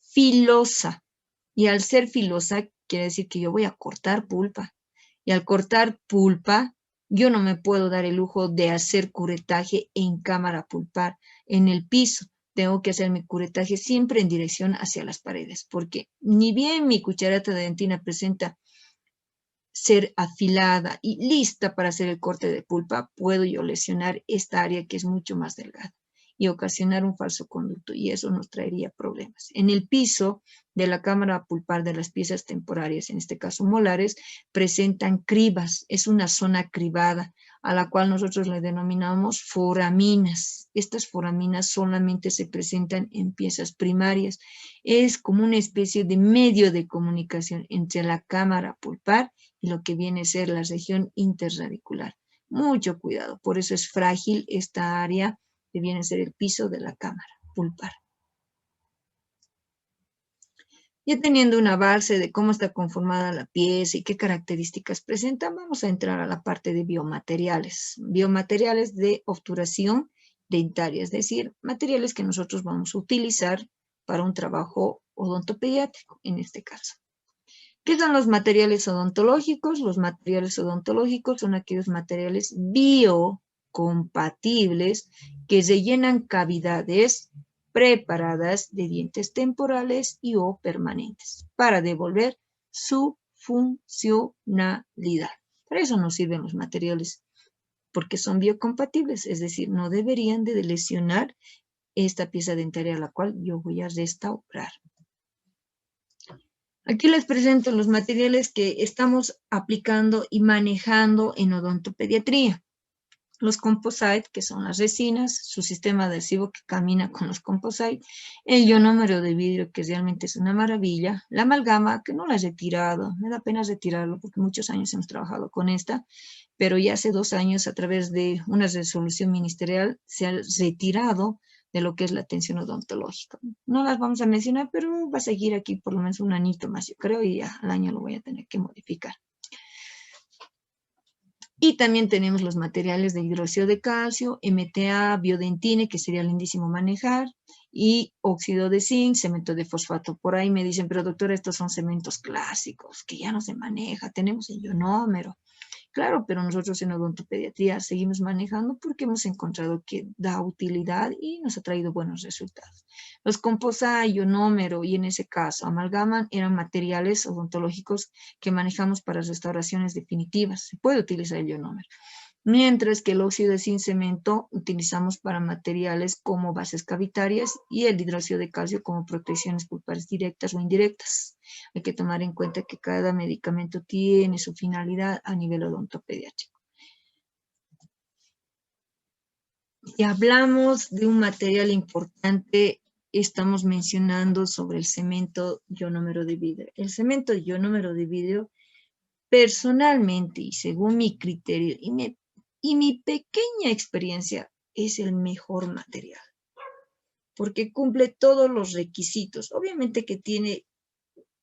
filosa. Y al ser filosa, quiere decir que yo voy a cortar pulpa. Y al cortar pulpa, yo no me puedo dar el lujo de hacer curetaje en cámara pulpar, en el piso. Tengo que hacer mi curetaje siempre en dirección hacia las paredes, porque ni bien mi cuchareta de dentina presenta ser afilada y lista para hacer el corte de pulpa, puedo yo lesionar esta área que es mucho más delgada y ocasionar un falso conducto, y eso nos traería problemas. En el piso de la cámara pulpar de las piezas temporarias, en este caso molares, presentan cribas, es una zona cribada, a la cual nosotros le denominamos foraminas. Estas foraminas solamente se presentan en piezas primarias. Es como una especie de medio de comunicación entre la cámara pulpar y lo que viene a ser la región interradicular. Mucho cuidado, por eso es frágil esta área que viene a ser el piso de la cámara pulpar. Ya teniendo una base de cómo está conformada la pieza y qué características presenta, vamos a entrar a la parte de biomateriales. Biomateriales de obturación dentaria, es decir, materiales que nosotros vamos a utilizar para un trabajo odontopediátrico, en este caso. ¿Qué son los materiales odontológicos? Los materiales odontológicos son aquellos materiales biocompatibles que rellenan cavidades preparadas de dientes temporales y o permanentes para devolver su funcionalidad. Para eso nos sirven los materiales, porque son biocompatibles, es decir, no deberían de lesionar esta pieza dentaria a la cual yo voy a restaurar. Aquí les presento los materiales que estamos aplicando y manejando en odontopediatría. Los composite, que son las resinas, su sistema adhesivo que camina con los composite, el ionómero de vidrio, que realmente es una maravilla, la amalgama, que no la he retirado, me da pena retirarlo porque muchos años hemos trabajado con esta, pero ya hace 2 años a través de una resolución ministerial se ha retirado de lo que es la atención odontológica. No las vamos a mencionar, pero va a seguir aquí por lo menos un añito más, yo creo, y ya al año lo voy a tener que modificar. Y también tenemos los materiales de hidróxido de calcio, MTA, biodentine, que sería lindísimo manejar, y óxido de zinc, cemento de fosfato. Por ahí me dicen, pero doctora, estos son cementos clásicos, que ya no se maneja, tenemos el ionómero. Claro, pero nosotros en odontopediatría seguimos manejando porque hemos encontrado que da utilidad y nos ha traído buenos resultados. Los composite, ionómero y en ese caso amalgama eran materiales odontológicos que manejamos para restauraciones definitivas. Se puede utilizar el ionómero. mientras que el óxido de zinc cemento utilizamos para materiales como bases cavitarias y el hidróxido de calcio como protecciones pulpares directas o indirectas. Hay que tomar en cuenta que cada medicamento tiene su finalidad a nivel odontopediátrico. Si hablamos de un material importante, estamos mencionando sobre el cemento ionómero de vidrio. El cemento ionómero de vidrio, personalmente y según mi criterio y mi pequeña experiencia, es el mejor material, porque cumple todos los requisitos. Obviamente que tiene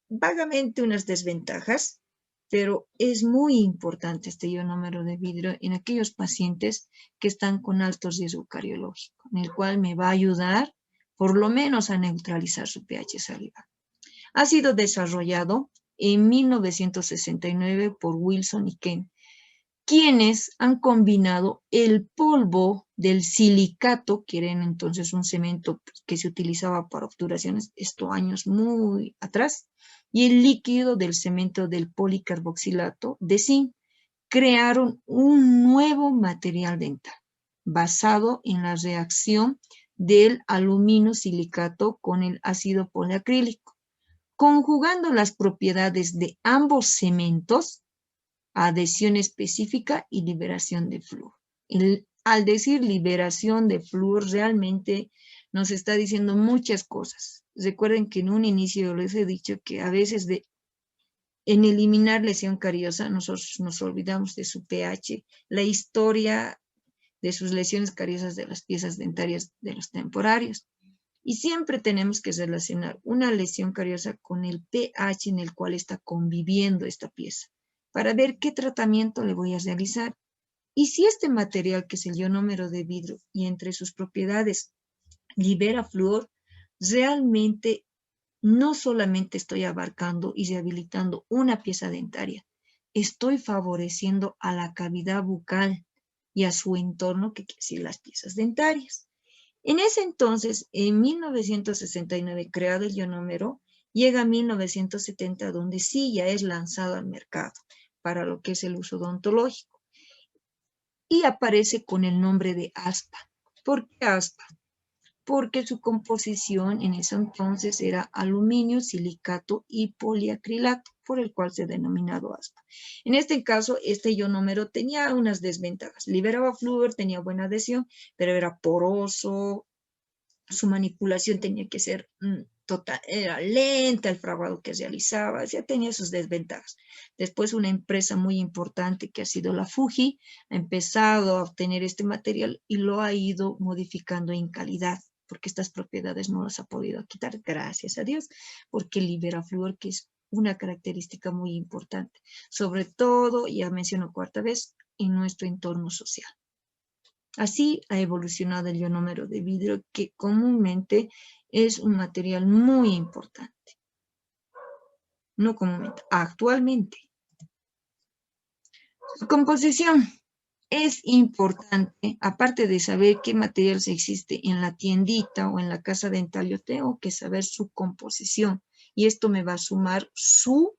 vagamente unas desventajas, pero es muy importante este ionómero de vidrio en aquellos pacientes que están con alto riesgo cardiológico, en el cual me va a ayudar por lo menos a neutralizar su pH salival. Ha sido desarrollado en 1969 por Wilson y Kent, quienes han combinado el polvo del silicato, que era entonces un cemento que se utilizaba para obturaciones, esto años muy atrás, y el líquido del cemento del policarboxilato de zinc. Crearon un nuevo material dental basado en la reacción del aluminio silicato con el ácido poliacrílico, conjugando las propiedades de ambos cementos, adhesión específica y liberación de flúor. Al decir liberación de flúor, realmente nos está diciendo muchas cosas. Recuerden que en un inicio les he dicho que a veces en eliminar lesión cariosa nosotros nos olvidamos de su pH, la historia de sus lesiones cariosas de las piezas dentarias de los temporarios. Y siempre tenemos que relacionar una lesión cariosa con el pH en el cual está conviviendo esta pieza, para ver qué tratamiento le voy a realizar. Y si este material, que es el ionómero de vidrio, y entre sus propiedades libera flúor, realmente no solamente estoy abarcando y rehabilitando una pieza dentaria, estoy favoreciendo a la cavidad bucal y a su entorno, que quiere decir las piezas dentarias. En ese entonces, en 1969, creado el ionómero, llega a 1970, donde sí ya es lanzado al mercado para lo que es el uso odontológico. Y aparece con el nombre de aspa. ¿Por qué aspa? Porque su composición en ese entonces era aluminio, silicato y poliacrilato, por el cual se ha denominado aspa. En este caso, este ionómero tenía unas desventajas. Liberaba flúor, tenía buena adhesión, pero era poroso, su manipulación tenía que ser total, era lenta el fraguado que realizaba, ya tenía sus desventajas. Después una empresa muy importante que ha sido la Fuji ha empezado a obtener este material y lo ha ido modificando en calidad, porque estas propiedades no las ha podido quitar, gracias a Dios, porque libera flúor, que es una característica muy importante, sobre todo, ya menciono cuarta vez, en nuestro entorno social. Así ha evolucionado el ionómero de vidrio, que comúnmente es un material muy importante. No comúnmente, actualmente. Su composición es importante, aparte de saber qué materiales existe en la tiendita o en la casa dental, yo tengo que saber su composición, y esto me va a sumar sus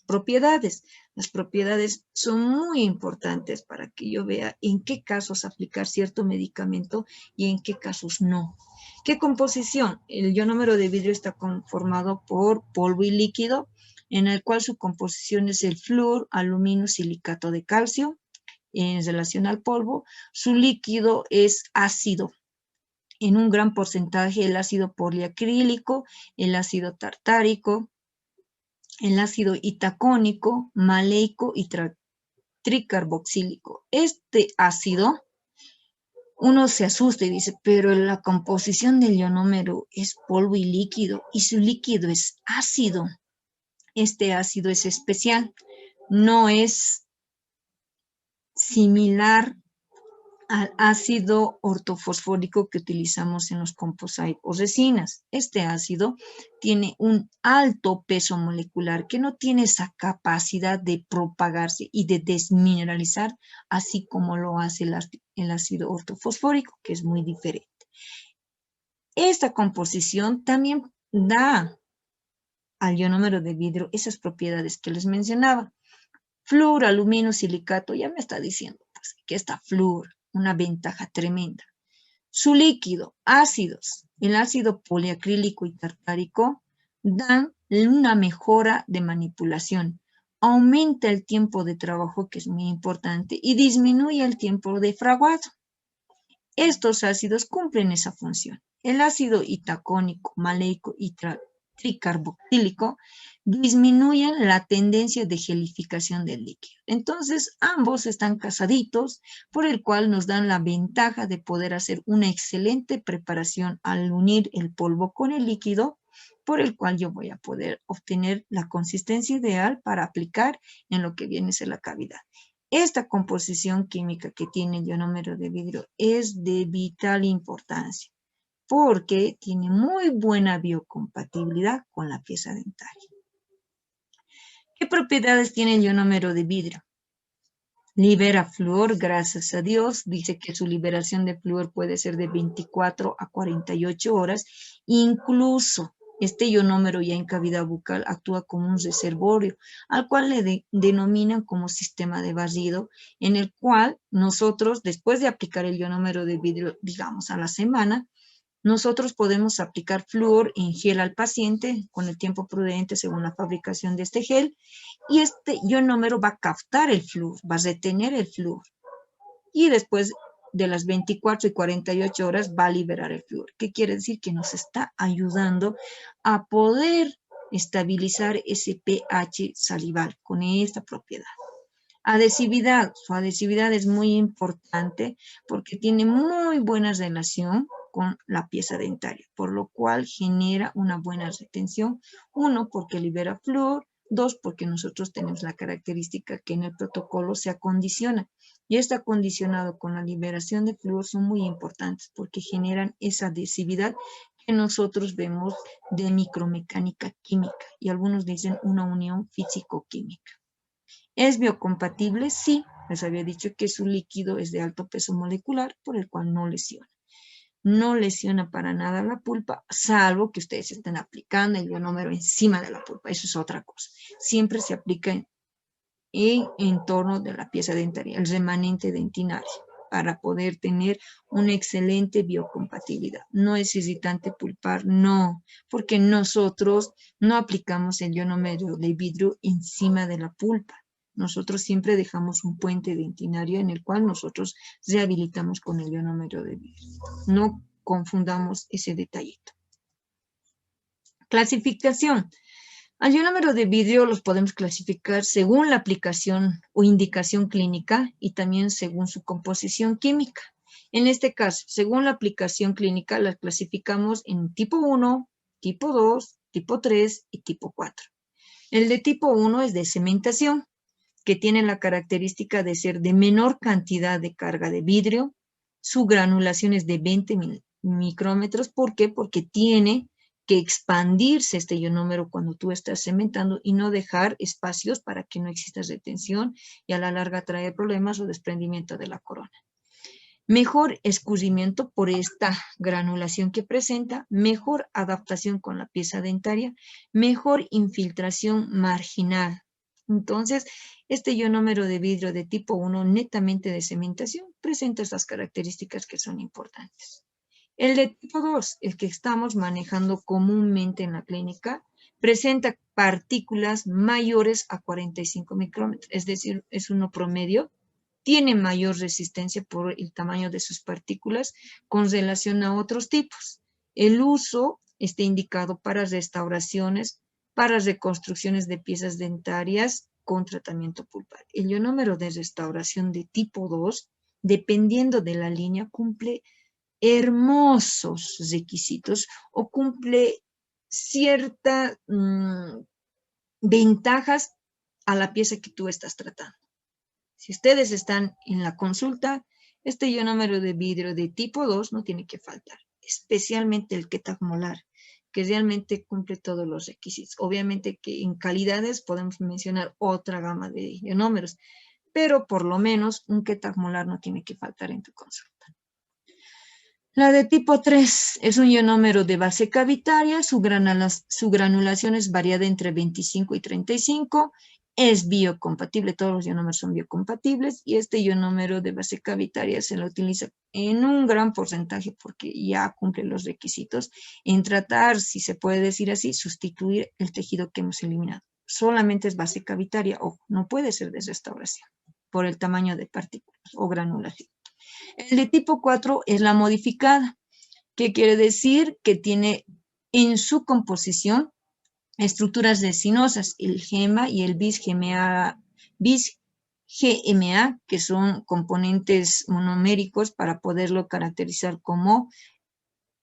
propiedades. Las propiedades son muy importantes para que yo vea en qué casos aplicar cierto medicamento y en qué casos no. ¿Qué composición? El ionómero de vidrio está conformado por polvo y líquido, en el cual su composición es el flúor, aluminio, silicato de calcio. En relación al polvo, su líquido es ácido, en un gran porcentaje el ácido poliacrílico, el ácido tartárico, el ácido itacónico, maleico y tricarboxílico. Este ácido, uno se asusta y dice, pero la composición del ionómero es polvo y líquido, y su líquido es ácido. Este ácido es especial, no es similar al ácido ortofosfórico que utilizamos en los composites o resinas. Este ácido tiene un alto peso molecular que no tiene esa capacidad de propagarse y de desmineralizar, así como lo hace el ácido ortofosfórico, que es muy diferente. Esta composición también da al ionómero de vidrio esas propiedades que les mencionaba. Flúor, aluminio, silicato, ya me está diciendo pues, que esta flúor, una ventaja tremenda. Su líquido, ácidos, el ácido poliacrílico y tartárico, dan una mejora de manipulación. Aumenta el tiempo de trabajo, que es muy importante, y disminuye el tiempo de fraguado. Estos ácidos cumplen esa función. El ácido itacónico, maleico y tricarboxílico disminuyen la tendencia de gelificación del líquido. Entonces, ambos están casaditos, por el cual nos dan la ventaja de poder hacer una excelente preparación al unir el polvo con el líquido, por el cual yo voy a poder obtener la consistencia ideal para aplicar en lo que viene a ser la cavidad. Esta composición química que tiene el ionómero de vidrio es de vital importancia porque tiene muy buena biocompatibilidad con la pieza dentaria. ¿Qué propiedades tiene el ionómero de vidrio? Libera flúor, gracias a Dios. Dice que su liberación de flúor puede ser de 24 a 48 horas. Incluso este ionómero ya en cavidad bucal actúa como un reservorio, al cual le denominan como sistema de barrido, en el cual nosotros, después de aplicar el ionómero de vidrio, digamos, a la semana, nosotros podemos aplicar flúor en gel al paciente con el tiempo prudente según la fabricación de este gel, y este ionómero va a captar el flúor, va a retener el flúor, y después de las 24 y 48 horas va a liberar el flúor. ¿Qué quiere decir? Que nos está ayudando a poder estabilizar ese pH salival con esta propiedad. Adhesividad, su adhesividad es muy importante porque tiene muy buena relación con la pieza dentaria, por lo cual genera una buena retención. Uno, porque libera flúor. Dos, porque nosotros tenemos la característica que en el protocolo se acondiciona. Y este acondicionado con la liberación de flúor son muy importantes porque generan esa adhesividad que nosotros vemos de micromecánica química. Y algunos dicen una unión físico-química. ¿Es biocompatible? Sí, les había dicho que su líquido es de alto peso molecular, por el cual no lesiona. No lesiona para nada la pulpa, salvo que ustedes estén aplicando el ionómero encima de la pulpa. Eso es otra cosa. Siempre se aplica en entorno de la pieza dentaria, el remanente dentinario, para poder tener una excelente biocompatibilidad. No es irritante pulpar, no, porque nosotros no aplicamos el ionómero de vidrio encima de la pulpa. Nosotros siempre dejamos un puente dentinario en el cual nosotros rehabilitamos con el ionómero de vidrio. No confundamos ese detallito. Clasificación. Al ionómero de vidrio los podemos clasificar según la aplicación o indicación clínica y también según su composición química. En este caso, según la aplicación clínica, las clasificamos en tipo 1, tipo 2, tipo 3 y tipo 4. El de tipo 1 es de cementación, que tiene la característica de ser de menor cantidad de carga de vidrio. Su granulación es de 20 micrómetros. ¿Por qué? Porque tiene que expandirse este ionómero cuando tú estás cementando y no dejar espacios para que no exista retención y a la larga trae problemas o desprendimiento de la corona. Mejor escurrimiento por esta granulación que presenta, mejor adaptación con la pieza dentaria, mejor infiltración marginal. Entonces, este ionómero de vidrio de tipo 1, netamente de cementación, presenta estas características que son importantes. El de tipo 2, el que estamos manejando comúnmente en la clínica, presenta partículas mayores a 45 micrómetros, es decir, es uno promedio. Tiene mayor resistencia por el tamaño de sus partículas con relación a otros tipos. El uso está indicado para restauraciones, para reconstrucciones de piezas dentarias con tratamiento pulpar. El ionómero de restauración de tipo 2, dependiendo de la línea, cumple hermosos requisitos o cumple ciertas ventajas a la pieza que tú estás tratando. Si ustedes están en la consulta, este ionómero de vidrio de tipo 2 no tiene que faltar, especialmente el Kettag molar, que realmente cumple todos los requisitos. Obviamente que en calidades podemos mencionar otra gama de ionómeros, pero por lo menos un Kettag molar no tiene que faltar en tu consulta. La de tipo 3 es un ionómero de base cavitaria, su granulación es variada entre 25 y 35 es biocompatible, todos los ionómeros son biocompatibles y este ionómero de base cavitaria se lo utiliza en un gran porcentaje porque ya cumple los requisitos en tratar, si se puede decir así, sustituir el tejido que hemos eliminado. Solamente es base cavitaria, ojo, no puede ser de restauración por el tamaño de partículas o granulación. El de tipo 4 es la modificada, que quiere decir que tiene en su composición estructuras resinosas, el GEMA y el bis-GMA, que son componentes monoméricos para poderlo caracterizar como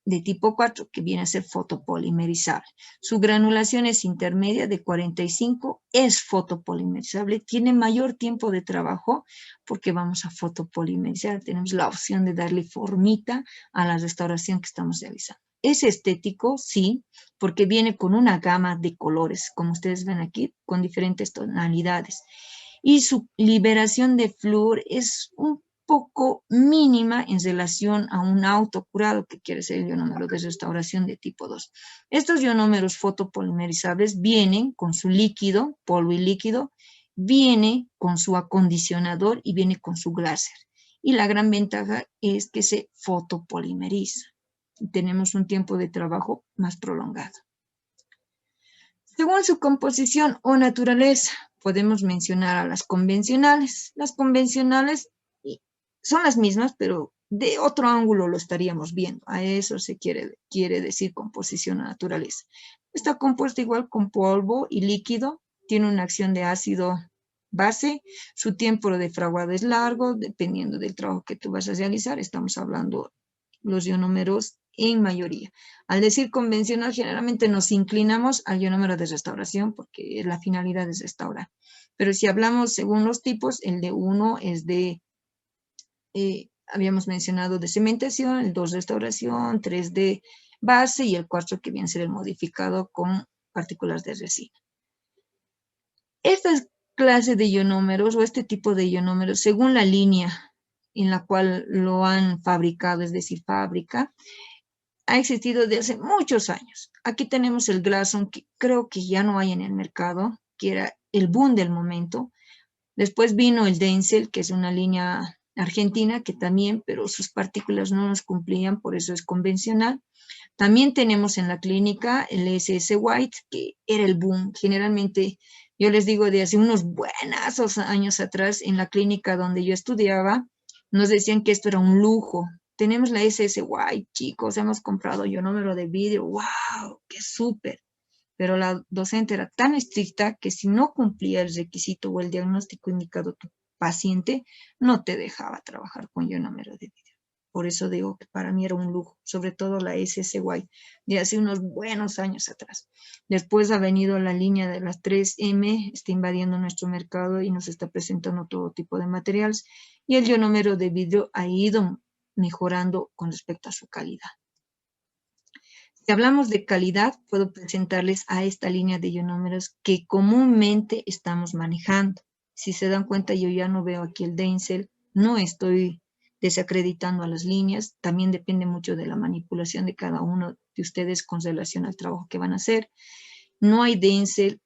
de tipo 4, que viene a ser fotopolimerizable. Su granulación es intermedia de 45, es fotopolimerizable, tiene mayor tiempo de trabajo porque vamos a fotopolimerizar, tenemos la opción de darle formita a la restauración que estamos realizando. Es estético, sí, porque viene con una gama de colores, como ustedes ven aquí, con diferentes tonalidades. Y su liberación de flúor es un poco mínima en relación a un autocurado, que quiere ser el ionómero de restauración de tipo 2. Estos ionómeros fotopolimerizables vienen con su líquido, polvo y líquido, viene con su acondicionador y viene con su glaser. Y la gran ventaja es que se fotopolimeriza. Tenemos un tiempo de trabajo más prolongado. Según su composición o naturaleza, podemos mencionar a las convencionales. Las convencionales son las mismas, pero de otro ángulo lo estaríamos viendo. A eso se quiere decir composición o naturaleza. Está compuesta igual con polvo y líquido, tiene una acción de ácido base, su tiempo de fraguado es largo, dependiendo del trabajo que tú vas a realizar. Estamos hablando los ionómeros en mayoría. Al decir convencional, generalmente nos inclinamos al ionómero de restauración porque la finalidad es restaurar. Pero si hablamos según los tipos, el de 1 es de, habíamos mencionado de cementación, el 2 restauración, 3 de base y el 4 que viene a ser el modificado con partículas de resina. Esta clase de ionómeros o este tipo de ionómeros, según la línea en la cual lo han fabricado, es decir, fábrica, ha existido desde hace muchos años. Aquí tenemos el Glasson, que creo que ya no hay en el mercado, que era el boom del momento. Después vino el Denzel, que es una línea argentina, que también, pero sus partículas no nos cumplían, por eso es convencional. También tenemos en la clínica el SS White, que era el boom. Generalmente, yo les digo, de hace unos buenos años atrás, en la clínica donde yo estudiaba, nos decían que esto era un lujo. Tenemos la SS White, chicos, hemos comprado ionómero de vidrio, wow, qué súper. Pero la docente era tan estricta que si no cumplía el requisito o el diagnóstico indicado a tu paciente, no te dejaba trabajar con ionómero de vidrio. Por eso digo que para mí era un lujo, sobre todo la SS White, de hace unos buenos años atrás. Después ha venido la línea de las 3M, está invadiendo nuestro mercado y nos está presentando todo tipo de materiales. Y el ionómero de vidrio ha ido mejorando con respecto a su calidad. Si hablamos de calidad, puedo presentarles a esta línea de ionómeros que comúnmente estamos manejando. Si se dan cuenta, yo ya no veo aquí el Denzel, no estoy desacreditando a las líneas, también depende mucho de la manipulación de cada uno de ustedes con relación al trabajo que van a hacer. No hay Denzel,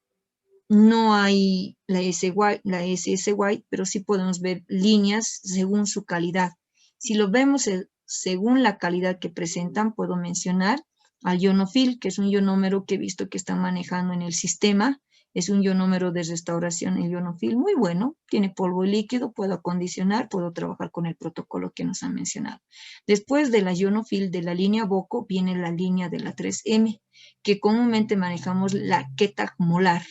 no hay la SS White, pero sí podemos ver líneas según su calidad. Si lo vemos según la calidad que presentan, puedo mencionar al ionofil, que es un ionómero que he visto que están manejando en el sistema. Es un ionómero de restauración, el ionofil, muy bueno. Tiene polvo y líquido, puedo acondicionar, puedo trabajar con el protocolo que nos han mencionado. Después de la ionofil de la línea Boco, viene la línea de la 3M, que comúnmente manejamos la Kettag molar,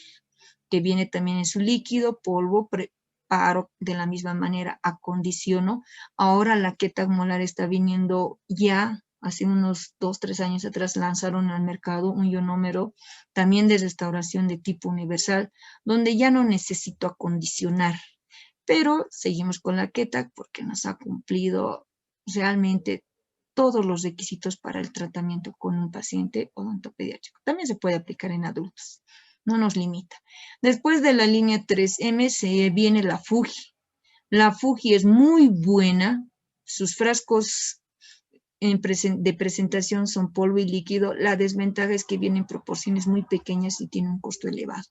que viene también en su líquido, polvo, preparo de la misma manera, acondiciono. Ahora la Kettag molar está viniendo ya, hace unos 2-3 años atrás lanzaron al mercado un ionómero también de restauración de tipo universal, donde ya no necesito acondicionar, pero seguimos con la Kettag porque nos ha cumplido realmente todos los requisitos para el tratamiento con un paciente odontopediátrico. También se puede aplicar en adultos, no nos limita. Después de la línea 3M se viene la Fuji. La Fuji es muy buena, sus frascos de presentación son polvo y líquido. La desventaja es que vienen en proporciones muy pequeñas y tiene un costo elevado.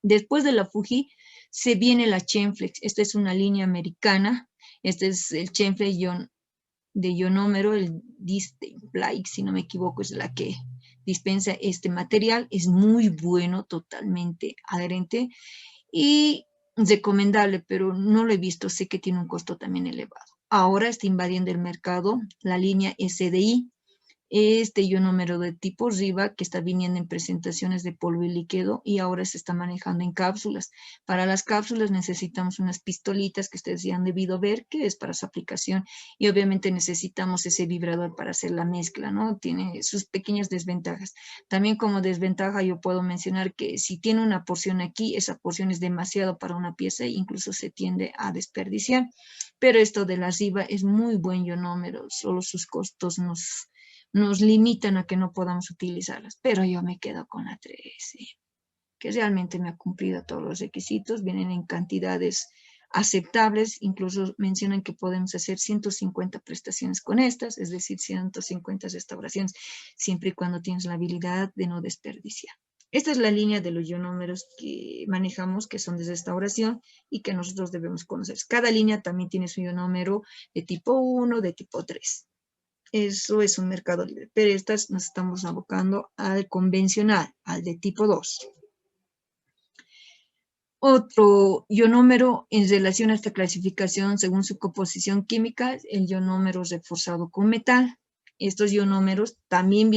Después de la Fuji se viene la Chenflex. Esta es una línea americana. Este es el Chenflex de ionómero, el Display, si no me equivoco, es la que dispensa este material. Es muy bueno, totalmente adherente y recomendable, pero no lo he visto. Sé que tiene un costo también elevado. Ahora está invadiendo el mercado la línea SDI. Este ionómero de tipo Riva que está viniendo en presentaciones de polvo y líquido y ahora se está manejando en cápsulas. Para las cápsulas necesitamos unas pistolitas que ustedes ya han debido ver, que es para su aplicación, y obviamente necesitamos ese vibrador para hacer la mezcla, ¿no? Tiene sus pequeñas desventajas. También como desventaja yo puedo mencionar que si tiene una porción aquí, esa porción es demasiado para una pieza e incluso se tiende a desperdiciar. Pero esto de la Riva es muy buen ionómero, solo sus costos nos limitan a que no podamos utilizarlas, pero yo me quedo con la 13, que realmente me ha cumplido todos los requisitos, vienen en cantidades aceptables, incluso mencionan que podemos hacer 150 prestaciones con estas, es decir, 150 restauraciones, siempre y cuando tienes la habilidad de no desperdiciar. Esta es la línea de los ionómeros que manejamos, que son de restauración y que nosotros debemos conocer. Cada línea también tiene su ionómero de tipo 1, de tipo 3. Eso es un mercado libre, pero estas nos estamos abocando al convencional, al de tipo 2. Otro ionómero en relación a esta clasificación, según su composición química, el ionómero reforzado con metal. Estos ionómeros también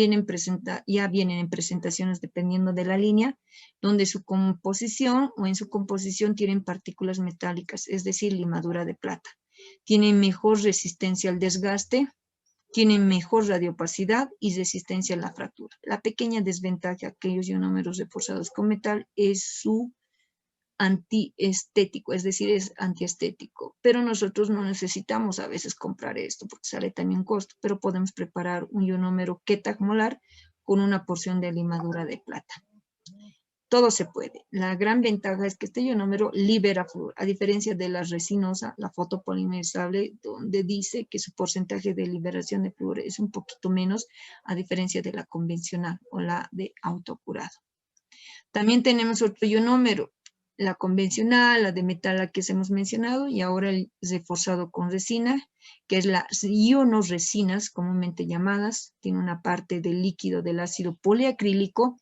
ya vienen en presentaciones dependiendo de la línea, donde su composición o en su composición tienen partículas metálicas, es decir, limadura de plata. Tienen mejor resistencia al desgaste, tienen mejor radiopacidad y resistencia a la fractura. La pequeña desventaja de aquellos ionómeros reforzados con metal es su antiestético, es decir, es antiestético. Pero nosotros no necesitamos a veces comprar esto porque sale también costo, pero podemos preparar un ionómero Kettag molar con una porción de limadura de plata. Todo se puede. La gran ventaja es que este ionómero libera flúor, a diferencia de la resinosa, la fotopolimerizable, donde dice que su porcentaje de liberación de flúor es un poquito menos, a diferencia de la convencional o la de autocurado. También tenemos otro ionómero, la convencional, la de metal, la que hemos mencionado, y ahora el reforzado con resina, que es las ionoresinas, comúnmente llamadas. Tiene una parte del líquido del ácido poliacrílico,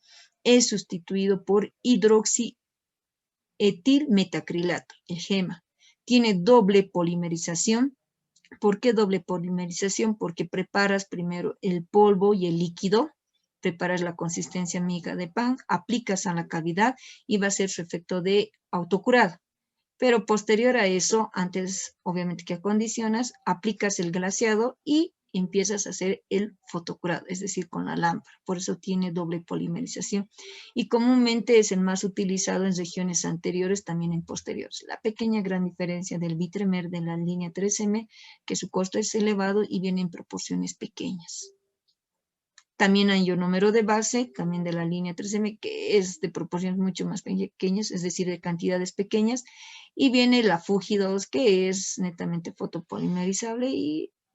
es sustituido por hidroxietilmetacrilato, el GEMA. Tiene doble polimerización. ¿Por qué doble polimerización? Porque preparas primero el polvo y el líquido, preparas la consistencia miga de pan, aplicas a la cavidad y va a ser su efecto de autocurado. Pero posterior a eso, antes obviamente que acondicionas, aplicas el glaseado y empiezas a hacer el fotocurado, es decir, con la lámpara. Por eso tiene doble polimerización. Y comúnmente es el más utilizado en regiones anteriores, también en posteriores. La pequeña gran diferencia del Vitremer de la línea 3M, que su costo es elevado y viene en proporciones pequeñas. También hay ionómero de base, también de la línea 3M, que es de proporciones mucho más pequeñas, es decir, de cantidades pequeñas. Y viene la Fuji 2, que es netamente fotopolimerizable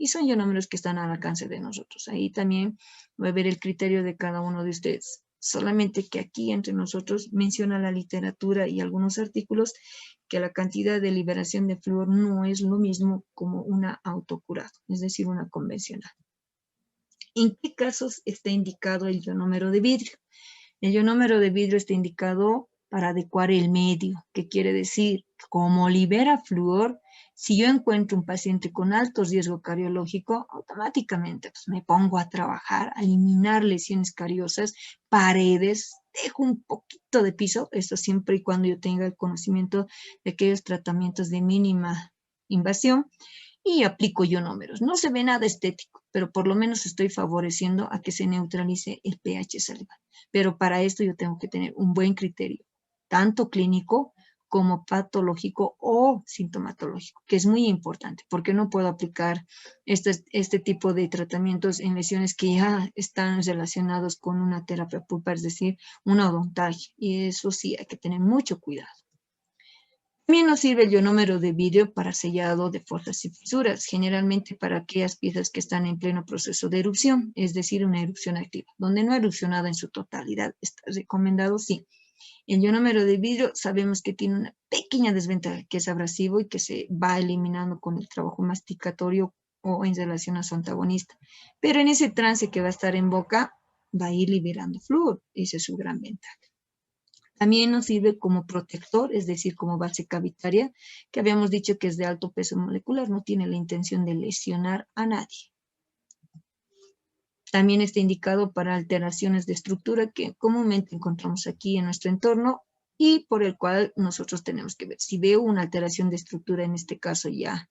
y son ionómeros que están al alcance de nosotros. Ahí también va a ver el criterio de cada uno de ustedes. Solamente que aquí entre nosotros menciona la literatura y algunos artículos que la cantidad de liberación de flúor no es lo mismo como una autocurado, es decir, una convencional. ¿En qué casos está indicado el ionómero de vidrio? El ionómero de vidrio está indicado para adecuar el medio, que quiere decir, como libera flúor, si yo encuentro un paciente con alto riesgo cariológico, automáticamente pues, me pongo a trabajar, a eliminar lesiones cariosas, paredes, dejo un poquito de piso, esto siempre y cuando yo tenga el conocimiento de aquellos tratamientos de mínima invasión, y aplico ionómeros. No se ve nada estético, pero por lo menos estoy favoreciendo a que se neutralice el pH salival. Pero para esto yo tengo que tener un buen criterio, tanto clínico como patológico o sintomatológico, que es muy importante, porque no puedo aplicar este tipo de tratamientos en lesiones que ya están relacionados con una terapia pulpar, es decir, una odontalgia, y eso sí hay que tener mucho cuidado. También nos sirve el ionómero de vidrio para sellado de forzas y fisuras, generalmente para aquellas piezas que están en pleno proceso de erupción, es decir, una erupción activa. Donde no ha erupcionado en su totalidad, está recomendado, sí. El ionómero de vidrio sabemos que tiene una pequeña desventaja, que es abrasivo y que se va eliminando con el trabajo masticatorio o en relación a su antagonista. Pero en ese trance que va a estar en boca, va a ir liberando flúor. Esa es su gran ventaja. También nos sirve como protector, es decir, como base cavitaria, que habíamos dicho que es de alto peso molecular, no tiene la intención de lesionar a nadie. También está indicado para alteraciones de estructura que comúnmente encontramos aquí en nuestro entorno y por el cual nosotros tenemos que ver. Si veo una alteración de estructura, en este caso ya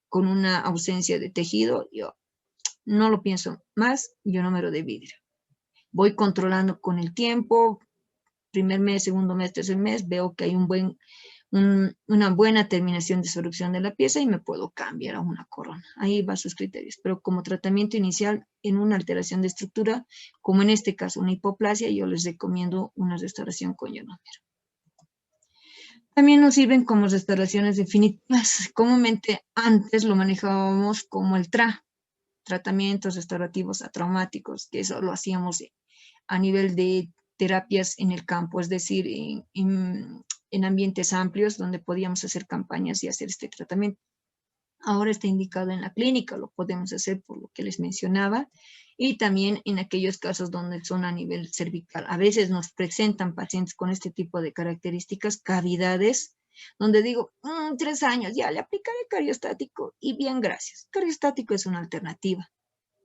con una ausencia de tejido, yo no lo pienso más, ionómero de vidrio. Voy controlando con el tiempo, primer mes, segundo mes, tercer mes, veo que hay una buena terminación de solución de la pieza y me puedo cambiar a una corona. Ahí va sus criterios. Pero como tratamiento inicial en una alteración de estructura, como en este caso una hipoplasia, yo les recomiendo una restauración con ionómero. También nos sirven como restauraciones definitivas. Comúnmente antes lo manejábamos como el tratamientos restaurativos atraumáticos, que eso lo hacíamos a nivel de terapias en el campo, es decir, en ambientes amplios donde podíamos hacer campañas y hacer este tratamiento. Ahora está indicado en la clínica, lo podemos hacer por lo que les mencionaba, y también en aquellos casos donde son a nivel cervical. A veces nos presentan pacientes con este tipo de características, cavidades, donde digo, 3 años, ya le aplicaré cariostático y bien, gracias. Cariostático es una alternativa.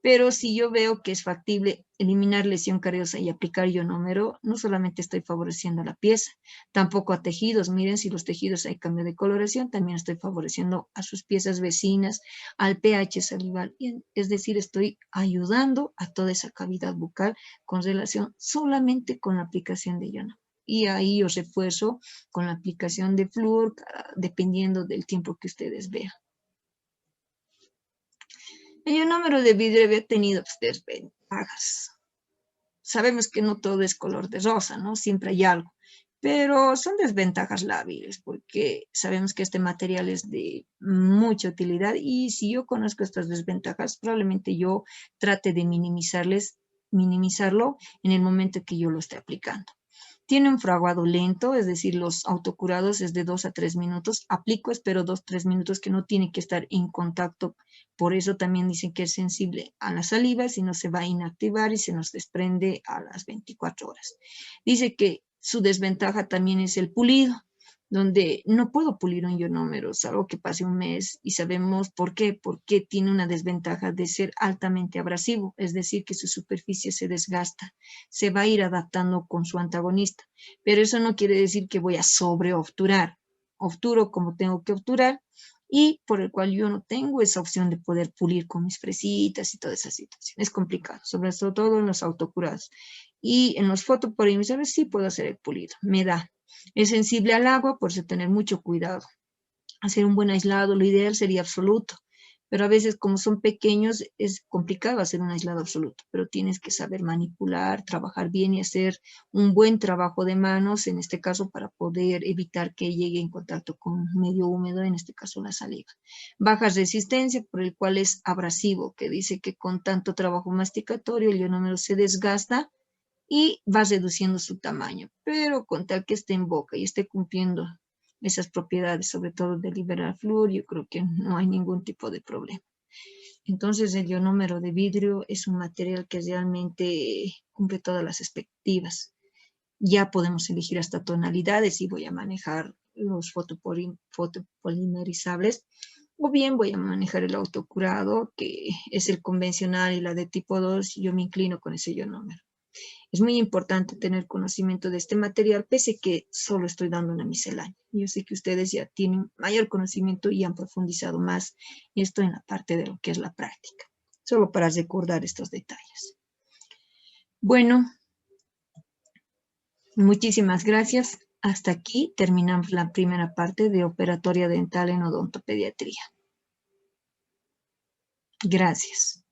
Pero si yo veo que es factible eliminar lesión cariosa y aplicar ionómero, no solamente estoy favoreciendo a la pieza, tampoco a tejidos. Miren, si los tejidos hay cambio de coloración, también estoy favoreciendo a sus piezas vecinas, al pH salival. Es decir, estoy ayudando a toda esa cavidad bucal con relación solamente con la aplicación de ionómero. Y ahí yo refuerzo con la aplicación de flúor, dependiendo del tiempo que ustedes vean. El ionómero de vidrio había tenido desventajas. Sabemos que no todo es color de rosa, ¿no? Siempre hay algo. Pero son desventajas lábiles porque sabemos que este material es de mucha utilidad y si yo conozco estas desventajas, probablemente yo trate de minimizarlo en el momento que yo lo esté aplicando. Tiene un fraguado lento, es decir, los autocurados es de 2 a 3 minutos. Aplico, espero 2 a 3 minutos que no tiene que estar en contacto. Por eso también dicen que es sensible a la saliva, si no se va a inactivar y se nos desprende a las 24 horas. Dice que su desventaja también es el pulido, donde no puedo pulir un ionómero, salvo que pase un mes y sabemos por qué, porque tiene una desventaja de ser altamente abrasivo, es decir, que su superficie se desgasta, se va a ir adaptando con su antagonista, pero eso no quiere decir que voy a sobreobturar, obturo como tengo que obturar y por el cual yo no tengo esa opción de poder pulir con mis fresitas y toda esa situación. Es complicado, sobre todo en los autocurados. Y en los fotopolimerizables sí puedo hacer el pulido, me da. Es sensible al agua, por eso tener mucho cuidado. Hacer un buen aislado, lo ideal sería absoluto, pero a veces como son pequeños es complicado hacer un aislado absoluto, pero tienes que saber manipular, trabajar bien y hacer un buen trabajo de manos, en este caso para poder evitar que llegue en contacto con medio húmedo, en este caso la saliva. Baja resistencia, por el cual es abrasivo, que dice que con tanto trabajo masticatorio el ionómero se desgasta y va reduciendo su tamaño, pero con tal que esté en boca y esté cumpliendo esas propiedades, sobre todo de liberar flúor, yo creo que no hay ningún tipo de problema. Entonces el ionómero de vidrio es un material que realmente cumple todas las expectativas. Ya podemos elegir hasta tonalidades y voy a manejar los fotopolimerizables o bien voy a manejar el autocurado, que es el convencional y la de tipo 2, y yo me inclino con ese ionómero. Es muy importante tener conocimiento de este material, pese que solo estoy dando una miscelánea. Yo sé que ustedes ya tienen mayor conocimiento y han profundizado más esto en la parte de lo que es la práctica, solo para recordar estos detalles. Bueno, muchísimas gracias. Hasta aquí terminamos la primera parte de operatoria dental en odontopediatría. Gracias.